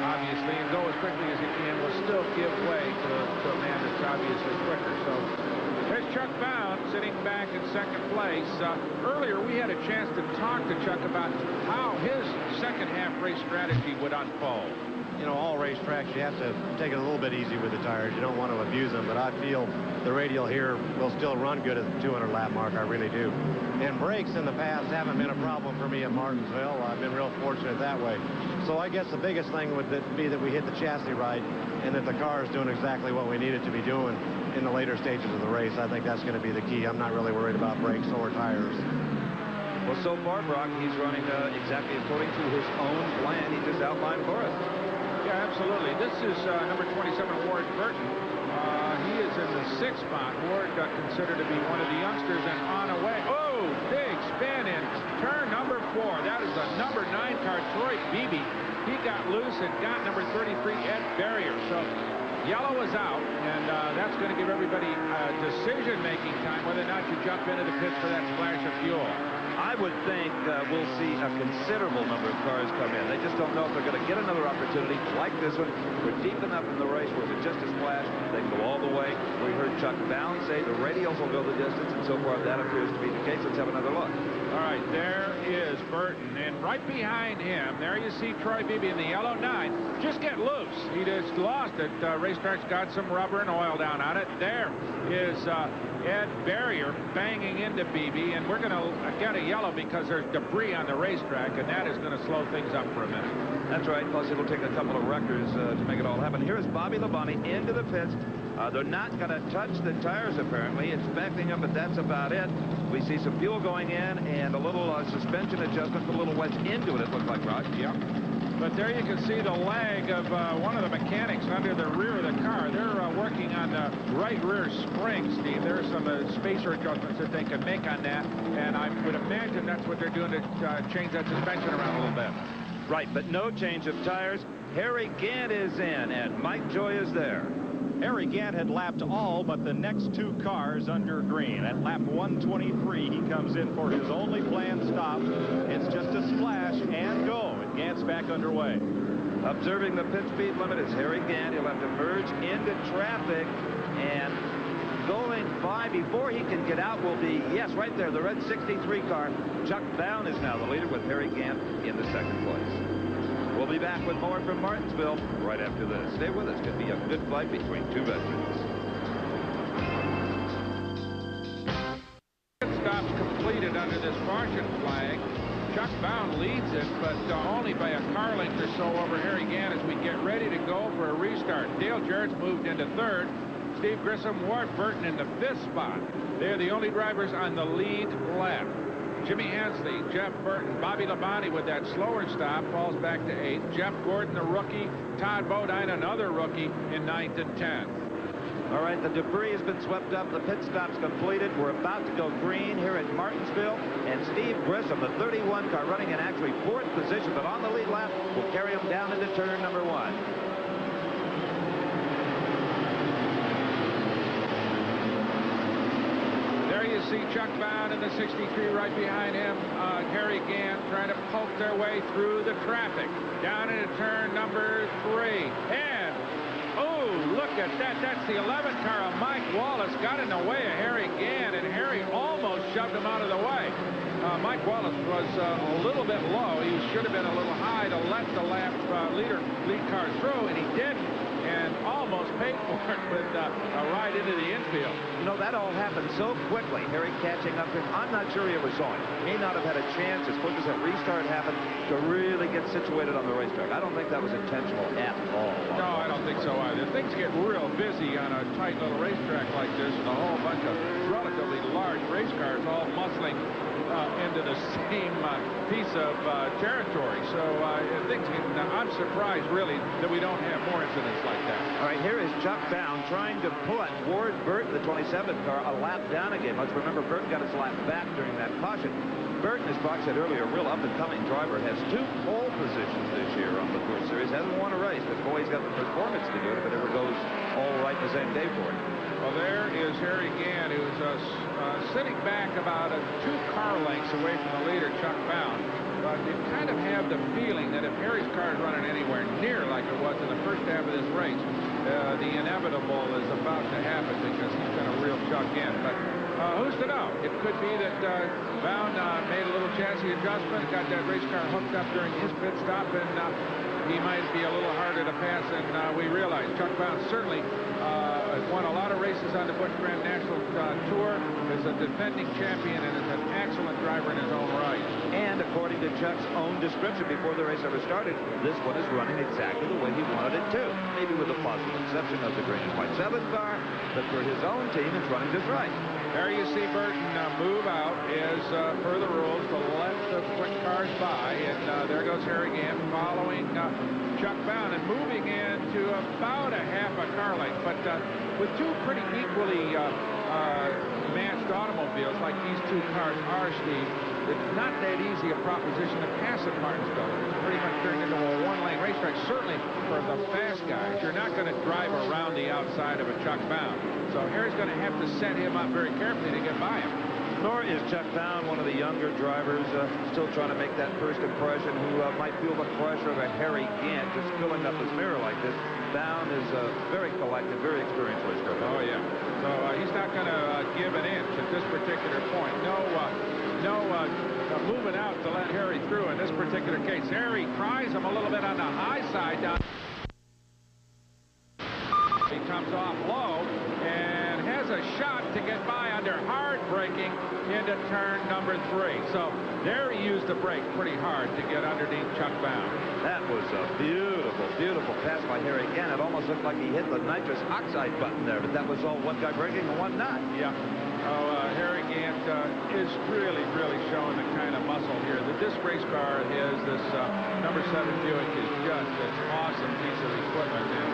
obviously, and go as quickly as it can will still give way to a man that's obviously quicker. So there's Chuck Bound sitting back in second place. Earlier, we had a chance to talk to Chuck about how his second half race strategy would unfold. You know, all racetracks, you have to take it a little bit easy with the tires. You don't want to abuse them, but I feel the radial here will still run good at the 200 lap mark. I really do. And brakes in the past haven't been a problem for me at Martinsville. I've been real fortunate that way. So I guess the biggest thing would be that we hit the chassis right and that the car is doing exactly what we need it to be doing in the later stages of the race. I think that's going to be the key. I'm not really worried about brakes or tires. Well, so far, Brock, he's running exactly according to his own plan he just outlined for us. Yeah, absolutely. This is number 27, Ward Burton. He is in the 6th spot. Ward considered to be one of the youngsters, and on away. Oh, big spin in turn number 4. That is the number 9 car, Troy Beebe. He got loose and got number 33, Ed Barrier. So yellow is out, and that's going to give everybody decision-making time whether or not you jump into the pits for that splash of fuel. I would think we'll see a considerable number of cars come in. They just don't know if they're going to get another opportunity like this one. We're deep enough in the race where it's just a splash. They can go all the way. We heard Chuck Bound say the radials will go the distance, and so far that appears to be the case. Let's have another look. All right, there is Burton, and right behind him, there you see Troy Beebe in the yellow 9. Just get loose. He just lost it. Racetrack's got some rubber and oil down on it. There is Ed Barrier banging into Beebe, and we're going to get a yellow because there's debris on the racetrack, and that is going to slow things up for a minute. That's right. Plus, it'll take a couple of wreckers to make it all happen. Here is Bobby Labonte into the pits. They're not going to touch the tires, apparently. Inspecting them, but that's about it. We see some fuel going in and a little suspension adjustment, put a little wedge into it, it looks like, Rod. Yep. But there you can see the lag of one of the mechanics under the rear of the car. They're working on the right rear spring, Steve. There are some spacer adjustments that they can make on that, and I would imagine that's what they're doing to change that suspension around a little bit. Right, but no change of tires. Harry Gann is in, and Mike Joy is there. Harry Gann had lapped all but the next 2 cars under green. At lap 123, he comes in for his only planned stop. It's just a splash and go, and Gann's back underway. Observing the pit speed limit is Harry Gann. He'll have to merge into traffic, and going by before he can get out will be, yes, right there, the red 63 car. Chuck Bound is now the leader with Harry Gann in the 2nd place. We'll be back with more from Martinsville right after this. Stay with us. Could be a good fight between 2 veterans. Pit stops completed under this caution flag. Chuck Bound leads it, but only by a car length or so over Harry Gann as we get ready to go for a restart. Dale Jarrett's moved into 3rd. Steve Grissom, Ward Burton in the 5th spot. They're the only drivers on the lead lap. Jimmy Hensley, Jeff Burton, Bobby Labonte with that slower stop falls back to 8th. Jeff Gordon, the rookie. Todd Bodine, another rookie, in 9th and 10th. All right, the debris has been swept up. The pit stop's completed. We're about to go green here at Martinsville. And Steve Grissom, the 31 car, running in actually 4th position, but on the lead lap, will carry him down into turn number 1. There you see Chuck Bound in the 63 right behind him. Harry Gant trying to poke their way through the traffic. Down into turn number 3. And oh, look at that. That's the 11th car of Mike Wallace. Got in the way of Harry Gant, and Harry almost shoved him out of the way. Mike Wallace was a little bit low. He should have been a little high to let the lead car through, and he didn't, and almost paid for it with a ride into the infield. You know, that all happened so quickly. Harry catching up to him. I'm not sure he ever saw it. May not have had a chance as quick as that restart happened to really get situated on the racetrack. I don't think that was intentional at all. No, I don't think so either. Things get real busy on a tight little racetrack like this, and a whole bunch of relatively large race cars all muscling into the same piece of territory. So things get, I'm surprised, really, that we don't have more incidents like that. All right, here is Chuck Bound trying to put Ward Burton, the 27th car, a lap down again. Let's remember, Burton got his lap back during that caution. Burton, as Brock said earlier, a real up-and-coming driver, has 2 pole positions this year on the Tour Series. Hasn't won a race, but boy, he's got the performance to do it if it ever goes all right the same day for him. Well, there is Harry Gant, who's sitting back about 2 car lengths away from the leader, Chuck Bound. But you kind of have the feeling that if Harry's car is running anywhere near like it was in the first half of this race, the inevitable is about to happen because he's going to reel Chuck in. But who's to know? It could be that Bound made a little chassis adjustment, got that race car hooked up during his pit stop, and he might be a little harder to pass than we realize. Chuck Bound certainly has won a lot of races on the Busch Grand National Tour, is a defending champion, and is an excellent driver in his own right. And according to Chuck's own description before the race ever started, this one is running exactly the way he wanted it to. Maybe with a possible exception of the green and white 7th car, but for his own team, it's running just right. There you see Burton move out as per the rules to let the quick cars by, and there goes Harry Gant following Chuck Bound and moving into about a half a car length, but with 2 pretty equally matched automobiles like these 2 cars are, Steve, it's not that easy a proposition to pass at Martinsville. It's pretty much turned into a 1-lane racetrack. Certainly for the fast guys, you're not going to drive around the outside of a Chuck Bound. So Harry's going to have to set him up very carefully to get by him. Nor is Chuck Bound one of the younger drivers still trying to make that first impression who might feel the pressure of a Harry Gant just filling up his mirror like this. Bound is very collected, very experienced race driver. Oh, yeah. So he's not going to give an inch at this particular point. No moving out to let Harry through in this particular case. Harry tries him a little bit on the high side down. He comes off low and has a shot to get by under hard braking into turn number 3. So there he used the brake pretty hard to get underneath Chuck Bound. That was a beautiful, beautiful pass by Harry Gant. It almost looked like he hit the nitrous oxide button there, but that was all one guy braking and one not. Yeah. Harry Gant is really, really showing the kind of muscle here. This race car is this number 7 Buick is just an awesome piece of equipment and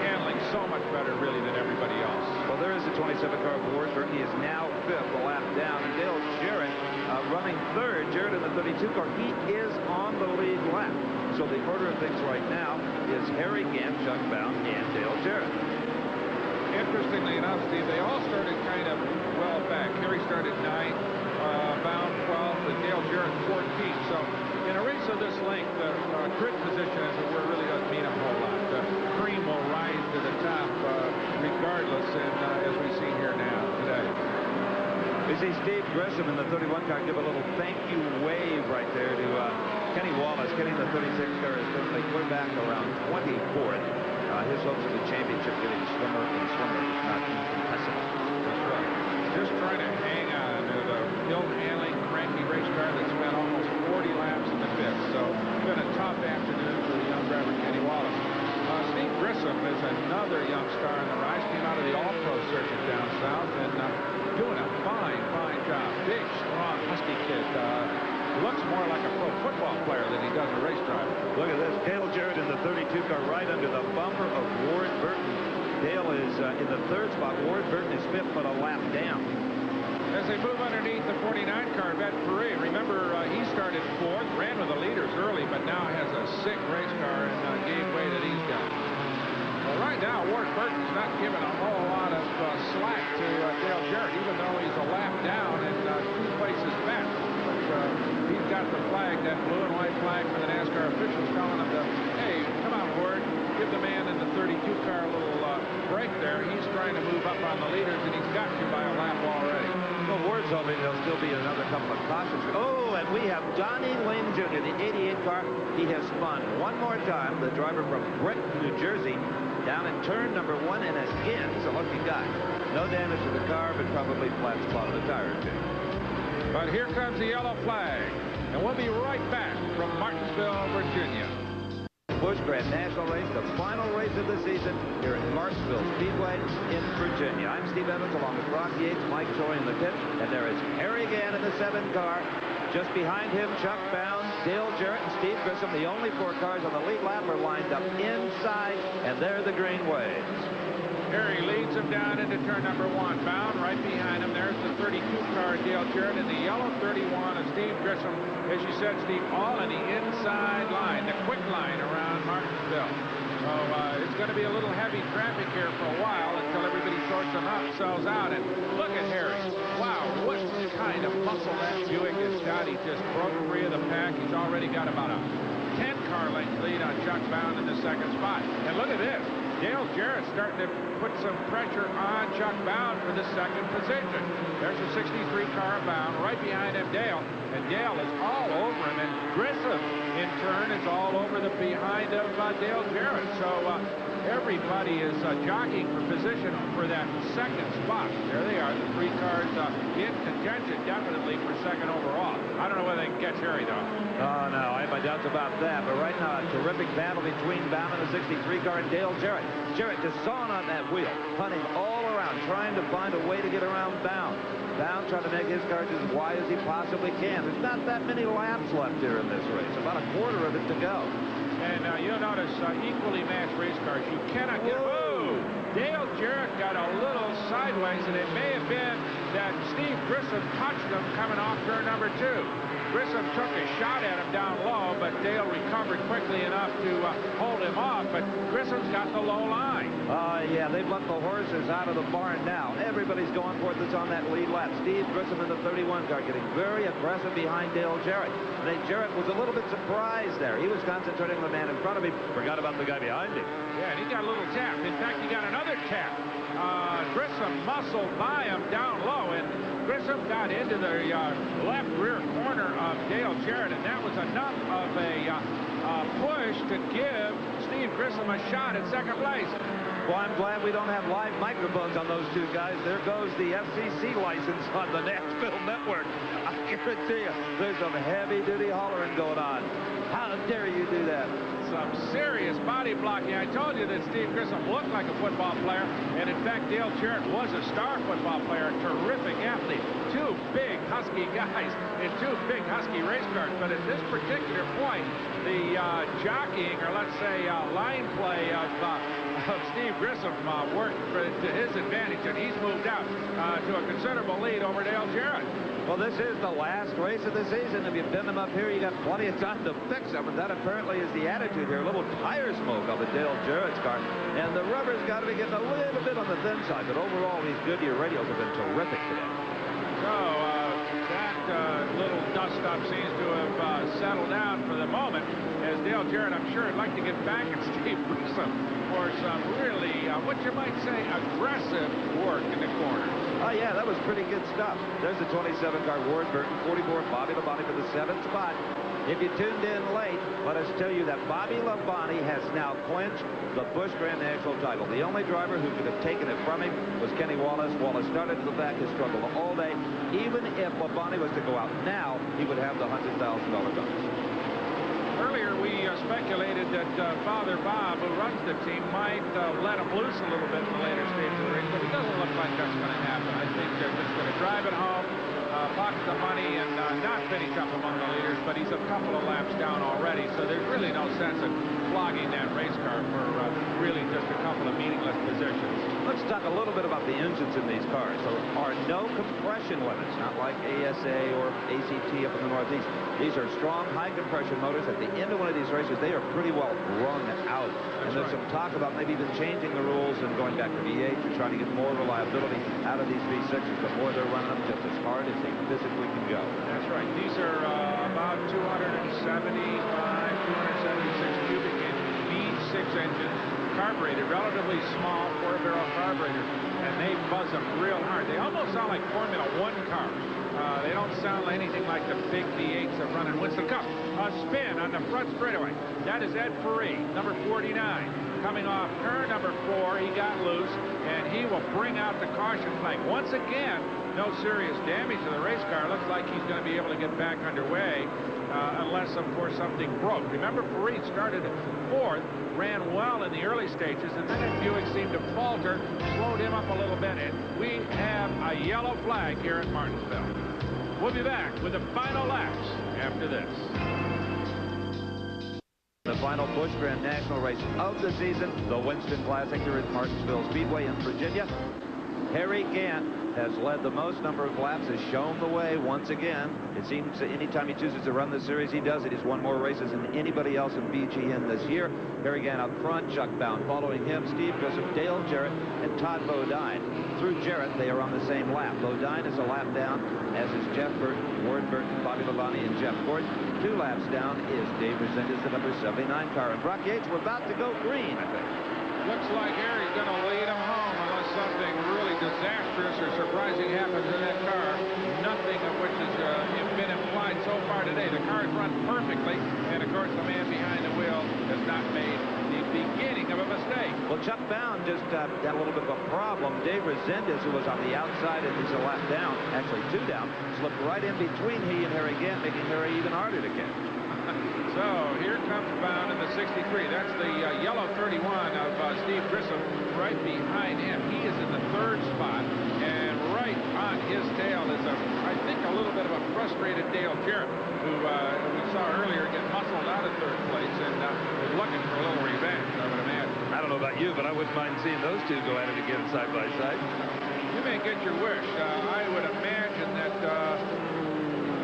handling so much better, really, than everybody else. Well, there is the 27 car of Ward Burton. He is now 5th, a lap down. And Dale Jarrett running 3rd. Jarrett in the 32 car. He is on the lead lap. So the order of things right now is Harry Gant, Chuck Bound, and Dale Jarrett. Interestingly enough, Steve, they all started kind of well back. Harry started 9th, Bound 12th, and Dale Jarrett 14th. So in a race of this length, grid position, as it were, really doesn't mean a whole lot. The cream will rise to the top regardless, and as we see here now today. We see Steve Grissom in the 31 car give a little thank you wave right there to Kenny Wallace. Kenny in the 36 car is currently clear back around 24th. His hopes of the championship getting slimmer and slimmer, if not infinitesimal. That's right. Just trying to hang on to the ill-handling, cranky race car that spent almost 40 laps in the 5th. So it's been a tough afternoon for the young driver, Kenny Wallace. Steve Grissom is another young star in the rise. Came out of the All-Pro circuit down south and doing a fine, fine job. Big, strong, husky kid looks more like a pro football player than he does a race driver. Look at this. Dale Jarrett in the 32 car right under the bumper of Ward Burton. Dale is in the 3rd spot. Ward Burton is 5th, but a lap down. As they move underneath the 49 car, Vet Perret, remember he started 4th, ran with the leaders early, but now has a sick race car and gave way that he's got. Well, right now, Ward Burton's not giving a whole lot of slack to Dale Jarrett, even though he's a lap down and 2 places back. But he's got the flag, that blue and white flag from the NASCAR officials telling him to, hey, come on, Ward, give the man in the 32 car a little break there. He's trying to move up on the leaders, and he's got you by a lap already. Well, Ward's hoping there'll still be another couple of cautions. Oh, and we have Donnie Lane Jr., the 88 car. He has spun one more time, the driver from Britain, New Jersey, down in turn number 1, and again, he's a lucky guy. No damage to the car, but probably flat spot of the tire or two. But here comes the yellow flag, and we'll be right back from Martinsville, Virginia. Busch Grand National Race, the final race of the season here at Martinsville Speedway in Virginia. I'm Steve Evans along with Brock Yates, Mike Troy in the pit, and there is Harry Gann in the 7 car. Just behind him, Chuck Bound, Dale Jarrett, and Steve Grissom. The only 4 cars on the lead lap are lined up inside, and there the green waves. Harry leads him down into turn number 1. Bound right behind him. There's the 32 car, Dale Jarrett, and the yellow 31 of Steve Grissom. As you said, Steve, all in the inside line, the quick line around Martinsville. So it's going to be a little heavy traffic here for a while until everybody sorts themselves out. And look at Harry. Wow, what kind of muscle that Buick has got. He just broke free of the pack. He's already got about a 10-car length lead on Chuck Bound in the 2nd spot. And look at this. Dale Jarrett starting to put some pressure on Chuck Bound for the 2nd position. There's a 63 car Bound right behind him, Dale. And Dale is all over him. And Grissom, in turn, is all over the behind of Dale Jarrett. So everybody is jockeying for position for that 2nd spot. There they are, the 3 cars in contention, definitely for 2nd overall. I don't know whether they can catch Harry, though. Oh, no, I have my doubts about that. But right now, a terrific battle between Bound and the 63 car and Dale Jarrett. Jarrett just sawing on that wheel, hunting all around, trying to find a way to get around Bound. Bound trying to make his car just as wide as he possibly can. There's not that many laps left here in this race, about a quarter of it to go. And you'll notice equally matched race cars. You cannot get... Whoa! Dale Jarrett got a little sideways, and it may have been that Steve Grissom touched him coming off turn number 2. Grissom took a shot at him down low, but Dale recovered quickly enough to hold him off. But Grissom's got the low line. Yeah, they've let the horses out of the barn now. Everybody's going for it that's on that lead lap. Steve Grissom in the 31 car getting very aggressive behind Dale Jarrett. I think Jarrett was a little bit surprised there. He was concentrating on the man in front of him. Forgot about the guy behind him. Yeah, and he got a little tap. In fact, he got another tap. Grissom muscled by him down low, and Grissom got into the left rear corner of Dale Jarrett, and that was enough of a push to give Steve Grissom a shot at 2nd place. Well, I'm glad we don't have live microphones on those 2 guys. There goes the FCC license on the Nashville network. I guarantee you, there's some heavy-duty hollering going on. How dare you do that? Some serious body blocking. I told you that Steve Grissom looked like a football player, and in fact, Dale Jarrett was a star football player, a terrific athlete. 2 big, husky guys in 2 big, husky race cars. But at this particular point, the jockeying, or let's say line play of Steve Grissom worked to his advantage, and he's moved out to a considerable lead over Dale Jarrett. Well, this is the last race of the season. If you pin them up here, you got plenty of time to fix them, and that apparently is the attitude here. A little tire smoke on the Dale Jarrett's car, and the rubber's got to be getting a little bit on the thin side, but overall, these Goodyear radials have been terrific today. So, that little dust-up seems to have settled down for the moment, as Dale Jarrett, I'm sure, would like to get back at Steve Grissom for some really, what you might say, aggressive work in the corner. Oh, yeah, that was pretty good stuff. There's the 27-car Ward Burton, 44 Bobby Labonte for the 7th spot. If you tuned in late, let us tell you that Bobby Labonte has now clinched the Busch Grand National title. The only driver who could have taken it from him was Kenny Wallace. Wallace started to the back, has struggled all day. Even if Labonte was to go out now, he would have the $100,000 bonus. Earlier, we speculated that Father Bob, who runs the team, might let him loose a little bit in the later stage of the race, but it doesn't look like that's going to happen. I think they're just going to drive it home. pocket the money and not finish up among the leaders, but he's a couple of laps down already, so there's really no sense in flogging that race car for really just a couple of meaningless positions. Let's talk a little bit about the engines in these cars. There are no compression limits, not like ASA or ACT up in the Northeast. These are strong, high compression motors. At the end of one of these races, they are pretty well wrung out. And there's some talk about maybe even changing the rules and going back to V8 to try to get more reliability out of these V6s. The more they're running them just as hard as they physically can go. That's right. These are about 275, 276 cubic inch V6 engines, carbureted, relatively small 4-barrel carburetors, and they buzz them real hard. They almost sound like Formula One cars. They don't sound anything like the big V8s that run in Winston Cup. A spin on the front straightaway. That is Ed Ferree, number 49. Coming off turn number 4, he got loose, and he will bring out the caution flag. Once again, no serious damage to the race car. Looks like he's going to be able to get back underway, unless, of course, something broke. Remember, Ferree started at 4th, ran well in the early stages, and then that Buick seemed to falter, slowed him up a little bit, and we have a yellow flag here at Martinsville. We'll be back with the final laps after this. The final Busch Grand National race of the season, the Winston Classic here at Martinsville Speedway in Virginia. Harry Gant has led the most number of laps, has shown the way once again. It seems that anytime he chooses to run this series, he does it. He's won more races than anybody else in BGN this year. Harry Gant up front, Chuck Bound following him, Steve Grissom, Dale Jarrett, and Todd Bodine. Through Jarrett, they are on the same lap. Bodine is a lap down, as is Jeff Burton, Ward Burton, Bobby Labonte, and Jeff Gordon. 2 laps down is Dave Resendez, the number 79 car. And Brock Yates, we're about to go green, I think. Looks like Harry's going to lead him home unless something really disastrous or surprising happens in that car. Nothing of which has been implied so far today. The car's run perfectly, and of course the man behind the wheel has not made the beginning of a mistake. Well, Chuck Bound just had a little bit of a problem. Dave Resendez, who was on the outside and he's a lap down, actually 2 down, slipped right in between he and Harry Gant, making Harry even harder to catch. So here comes Bound in the 63. That's the yellow 31 of Steve Grissom right behind him. He is in the 3rd spot, and right on his tail is, I think, a little bit of a frustrated Dale Jarrett, who we saw earlier get muscled out of 3rd place and is looking for a little revenge, I would imagine. I don't know about you, but I wouldn't mind seeing those two go at it again side by side. You may get your wish. I would imagine that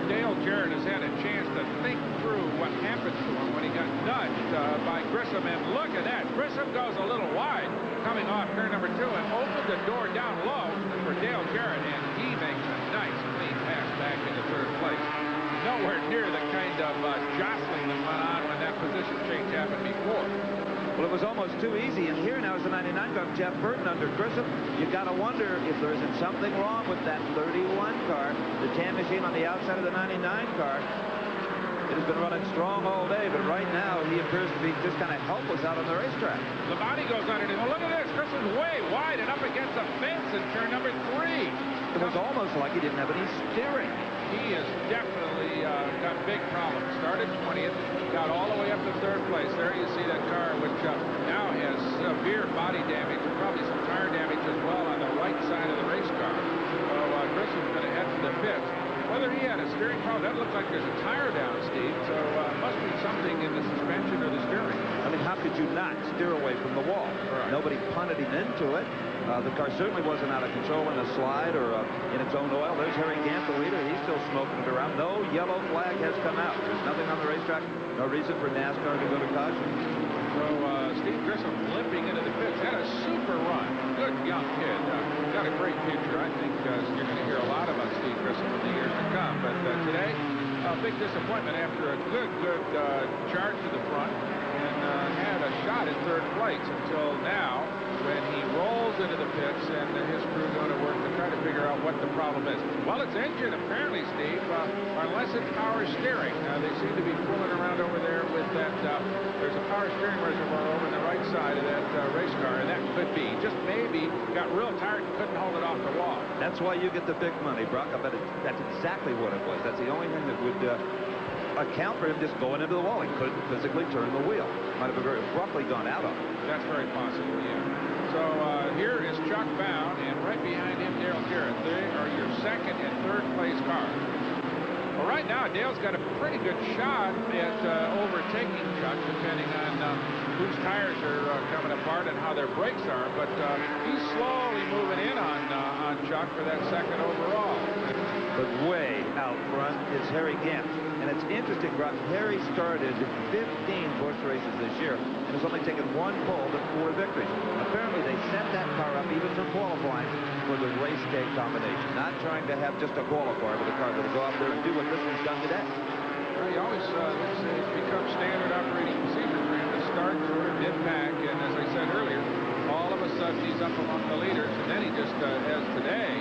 Dale Jarrett has had a chance to think through what happened to him when he got nudged by Grissom, and look at that. Grissom goes a little wide coming off turn number 2 and opened the door down low for Dale Jarrett, and he makes a nice clean pass back into 3rd place. Nowhere near the kind of jostling that went on when that position change happened before. Well, it was almost too easy, and here now is the 99 car, Jeff Burton under Grissom. You've got to wonder if there isn't something wrong with that 31 car, the tan machine on the outside of the 99 car. It has been running strong all day, but right now he appears to be just kind of helpless out on the racetrack. Labonte goes underneath. Well, look at this. Grissom's way wide and up against the fence in turn number 3. It was almost like he didn't have any steering. He has definitely got big problems. Started 20th, got all the way up to 3rd place. There you see that car, which now has severe body damage and probably some tire damage as well on the right side of the race car. So Grissom's going to head for the pits. Whether he had a steering problem, that looks like there's a tire down, Steve. So must be something in the suspension or the steering. I mean, how could you not steer away from the wall? Right. Nobody punted him into it. The car certainly wasn't out of control in a slide or in its own oil. There's Harry Gant, the leader. He's still smoking it around. No yellow flag has come out. There's nothing on the racetrack. No reason for NASCAR to go to caution. So Steve Grissom limping into the pits. Had a super run. Good young kid. Got a great future. I think you're going to hear a lot about Steve Grissom in the years to come. But today, a big disappointment after a good charge to the front and had a shot at 3rd place until now, when he rolls into the pits and his crew going to work to try to figure out what the problem is. Well, it's engine, apparently, Steve, unless it's power steering. They seem to be fooling around over there with that. There's a power steering reservoir over on the right side of that race car, and that could be, just maybe, got real tired and couldn't hold it off the wall. That's why you get the big money, Brock. I bet that's exactly what it was. That's the only thing that would account for him just going into the wall. He couldn't physically turn the wheel. Might have very abruptly gone out on it. That's very possible, yeah. So here is Chuck Bound, and right behind him, Dale Jarrett. They are your 2nd and 3rd place cars. now, Dale's got a pretty good shot at overtaking Chuck, depending on whose tires are coming apart and how their brakes are. But he's slowly moving in on Chuck for that second overall. But way out front is Harry Gant. And it's interesting, Brock, Harry started 15 Busch races this year and has only taken 1 pole but 4 victories. Apparently, they set that car up even for qualifying for the race day combination. Not trying to have just a qualifier with a car that'll go out there and do what this one's done today. Well, he always, it's become standard operating procedure for him to start, sort of dip back, and as I said earlier, all of a sudden he's up among the leaders, and then he just, as today,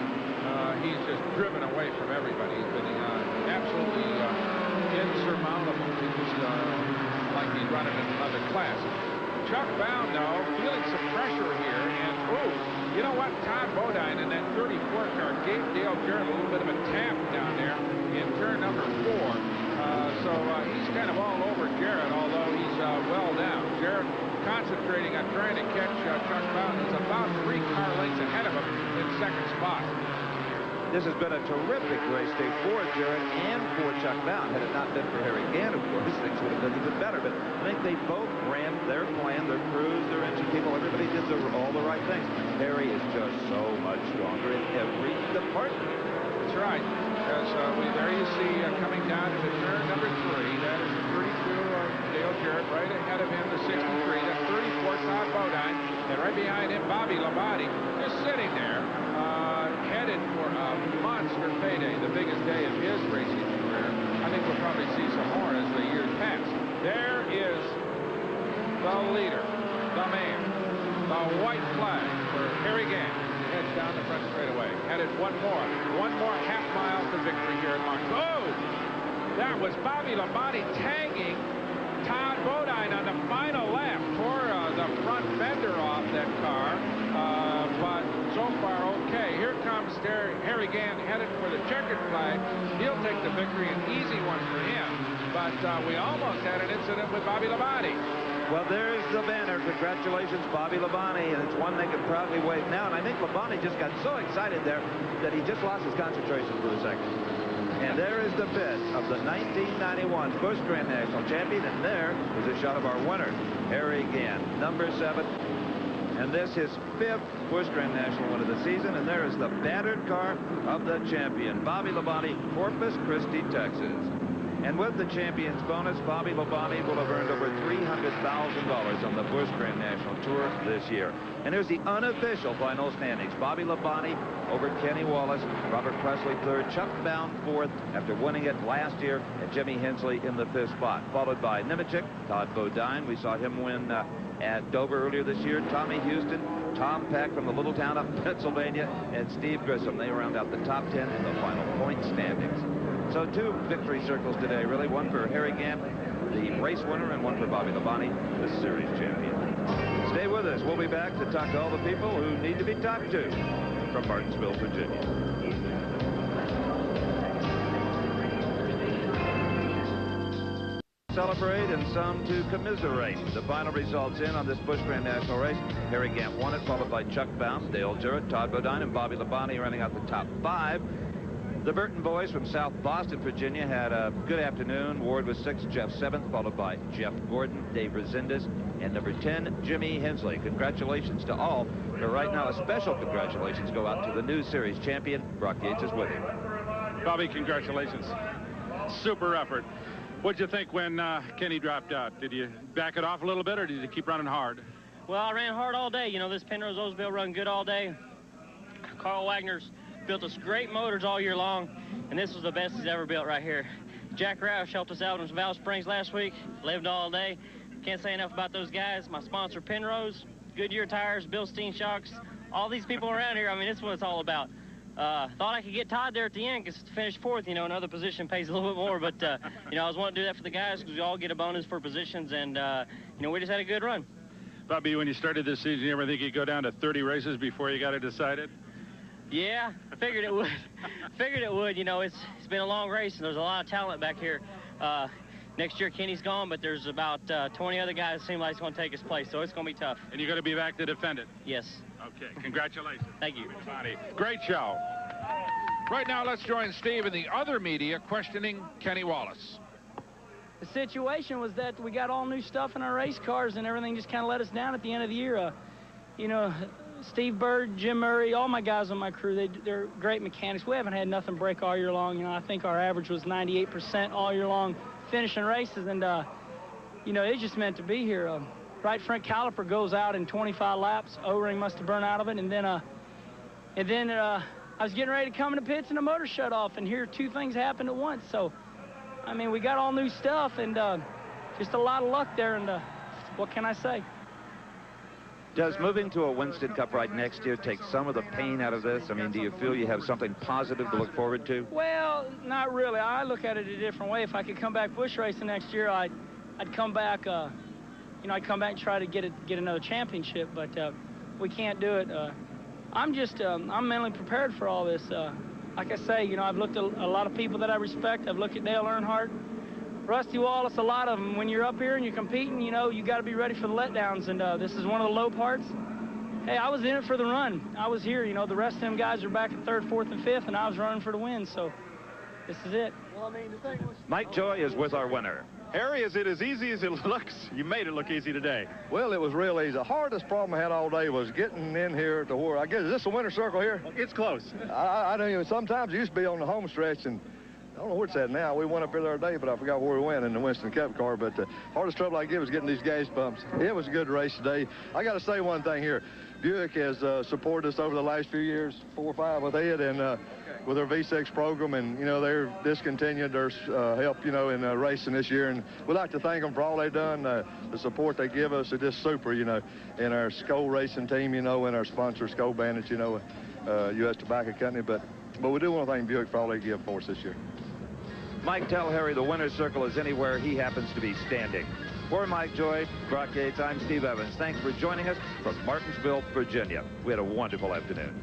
he's just driven away from everybody. He's been absolutely insurmountable. He's like he's running in another class. Chuck Bound, though, feeling some pressure here, and you know what? Todd Bodine in that 34 car gave Dale Jarrett a little bit of a tap down there in turn number 4. So he's kind of all over Jarrett, although he's well down. Jarrett concentrating on trying to catch Chuck Bound. He's about 3 car lengths ahead of him in second spot. This has been a terrific race day for Jarrett and for Chuck Bound. Had it not been for Harry Gant, of course, things would have been even better. But I think they both ran their plan, their crews, their engine people. Everybody did all the right things. Harry is just so much stronger in every department. That's right. Because there you see coming down into turn number 3. That is 32 Dale Jarrett, right ahead of him, the 63. That's 34 Todd Bodine. And right behind him, Bobby Labonte, just sitting there, headed for a monster payday, the biggest day of his racing career. I think we'll probably see some more as the years pass. There is the leader, the man, the white flag for Harry Gant. Heads down the front straightaway. Headed one more half mile to victory here at Martin. Oh! That was Bobby Labonte tagging Todd Bodine on the final lap. Tore the front fender off that car. But so far, okay. Here comes Harry Gant headed for the checkered flag. He'll take the victory, an easy one for him. But we almost had an incident with Bobby Labonte. Well, there's the banner. Congratulations, Bobby Labonte, and it's one they can proudly wave now. And I think Labonte just got so excited there that he just lost his concentration for a second. And there is the bid of the 1991 Busch Grand National Champion, and there is a shot of our winner, Harry Gant, number 7. And this is 5th Busch Grand National win of the season, and there is the battered car of the champion, Bobby Labonte, Corpus Christi, Texas. And with the champion's bonus, Bobby Labonte will have earned over $300,000 on the Busch Grand National Tour this year. And here's the unofficial final standings. Bobby Labonte over Kenny Wallace, Robert Presley 3rd, Chuck Bound 4th after winning it last year, and Jimmy Hensley in the 5th spot, followed by Nemechek, Todd Bodine. We saw him win at Dover earlier this year. Tommy Houston, Tom Peck from the little town up in Pennsylvania, and Steve Grissom. They round out the top 10 in the final point standings. So 2 victory circles today, really. One for Harry Gant, the race winner, and one for Bobby Labonte, the series champion. Stay with us. We'll be back to talk to all the people who need to be talked to from Martinsville, Virginia. Celebrate and some to commiserate. The final results in on this Busch Grand National race. Harry Gant won it, followed by Chuck Bound, Dale Jarrett, Todd Bodine, and Bobby Labonte running out the top 5. The Burton boys from South Boston, Virginia had a good afternoon. Ward was 6th, Jeff 7th, followed by Jeff Gordon, Dave Resendez, and number 10, Jimmy Hensley. Congratulations to all. But right now, a special congratulations go out to the new series champion. Brock Yates is with him. Bobby, congratulations. Super effort. What'd you think when Kenny dropped out? Did you back it off a little bit, or did you keep running hard? Well, I ran hard all day. You know, this Penrose Oldsmobile run good all day. Carl Wagner's built us great motors all year long, and this was the best he's ever built right here. Jack Roush helped us out in Val Springs last week, lived all day. Can't say enough about those guys. My sponsor, Penrose, Goodyear Tires, Bilstein Shocks, all these people around here. I mean, this is what it's all about. Thought I could get Todd there at the end because to finish 4th, you know, another position pays a little bit more, but, you know, I was wanting to do that for the guys because we all get a bonus for positions, and, you know, we just had a good run. Bobby, when you started this season, you ever think you'd go down to 30 races before you got it decided? Yeah, I figured it would. Figured it would. You know, it's been a long race, and there's a lot of talent back here. Next year, Kenny's gone, but there's about 20 other guys that seem like it's going to take his place, so it's going to be tough. And you're going to be back to defend it? Yes. Okay, congratulations. Thank you. Great show. Right now, let's join Steve and the other media questioning Kenny Wallace. The situation was that we got all new stuff in our race cars, and everything just kind of let us down at the end of the year. You know, Steve Bird, Jim Murray, all my guys on my crew, they're great mechanics. We haven't had nothing break all year long. You know, I think our average was 98% all year long finishing races, and, you know, it's just meant to be here. Right front caliper goes out in 25 laps. O-ring must have burned out of it, and then I was getting ready to come in the pits, and the motor shut off, and here 2 things happened at once. So, I mean, we got all new stuff, and just a lot of luck there, and what can I say? Does moving to a Winston Cup ride next year take some of the pain out of this? I mean, do you feel you have something positive to look forward to? Well, not really. I look at it a different way. If I could come back bush racing next year, I'd come back, you know, I'd come back and try to get another championship, but we can't do it. I'm mentally prepared for all this. Like I say, you know, I've looked at a lot of people that I respect. I've looked at Dale Earnhardt, Rusty Wallace, a lot of them. When you're up here and you're competing, you know, you got to be ready for the letdowns, and this is one of the low parts. Hey, I was in it for the run. I was here, you know, the rest of them guys are back in 3rd, 4th, and 5th, and I was running for the win, so this is it. Well, I mean, the thing was... Mike Joy is with our winner. Harry, is it as easy as it looks? You made it look easy today. Well, it was real easy. The hardest problem I had all day was getting in here to where, I guess, is this the winner's circle here? It's close. I don't even, sometimes it used to be on the home stretch, and I don't know where it's at now. We went up here the other day, but I forgot where we went in the Winston Cup car. But the hardest trouble I get was getting these gas pumps. It was a good race today. I got to say one thing here. Buick has supported us over the last few years, 4 or 5 with Ed, and with their V6 program, and, you know, they're discontinued their help, you know, in racing this year. And we'd like to thank them for all they've done. The support they give us is just super, you know, and our Skoll racing team, you know, and our sponsor, Skoll Bandits, you know, U.S. Tobacco Company. But we do want to thank Buick for all they give for us this year. Mike, tell Harry the winner's circle is anywhere he happens to be standing. For Mike Joy, Brock Yates, I'm Steve Evans. Thanks for joining us from Martinsville, Virginia. We had a wonderful afternoon.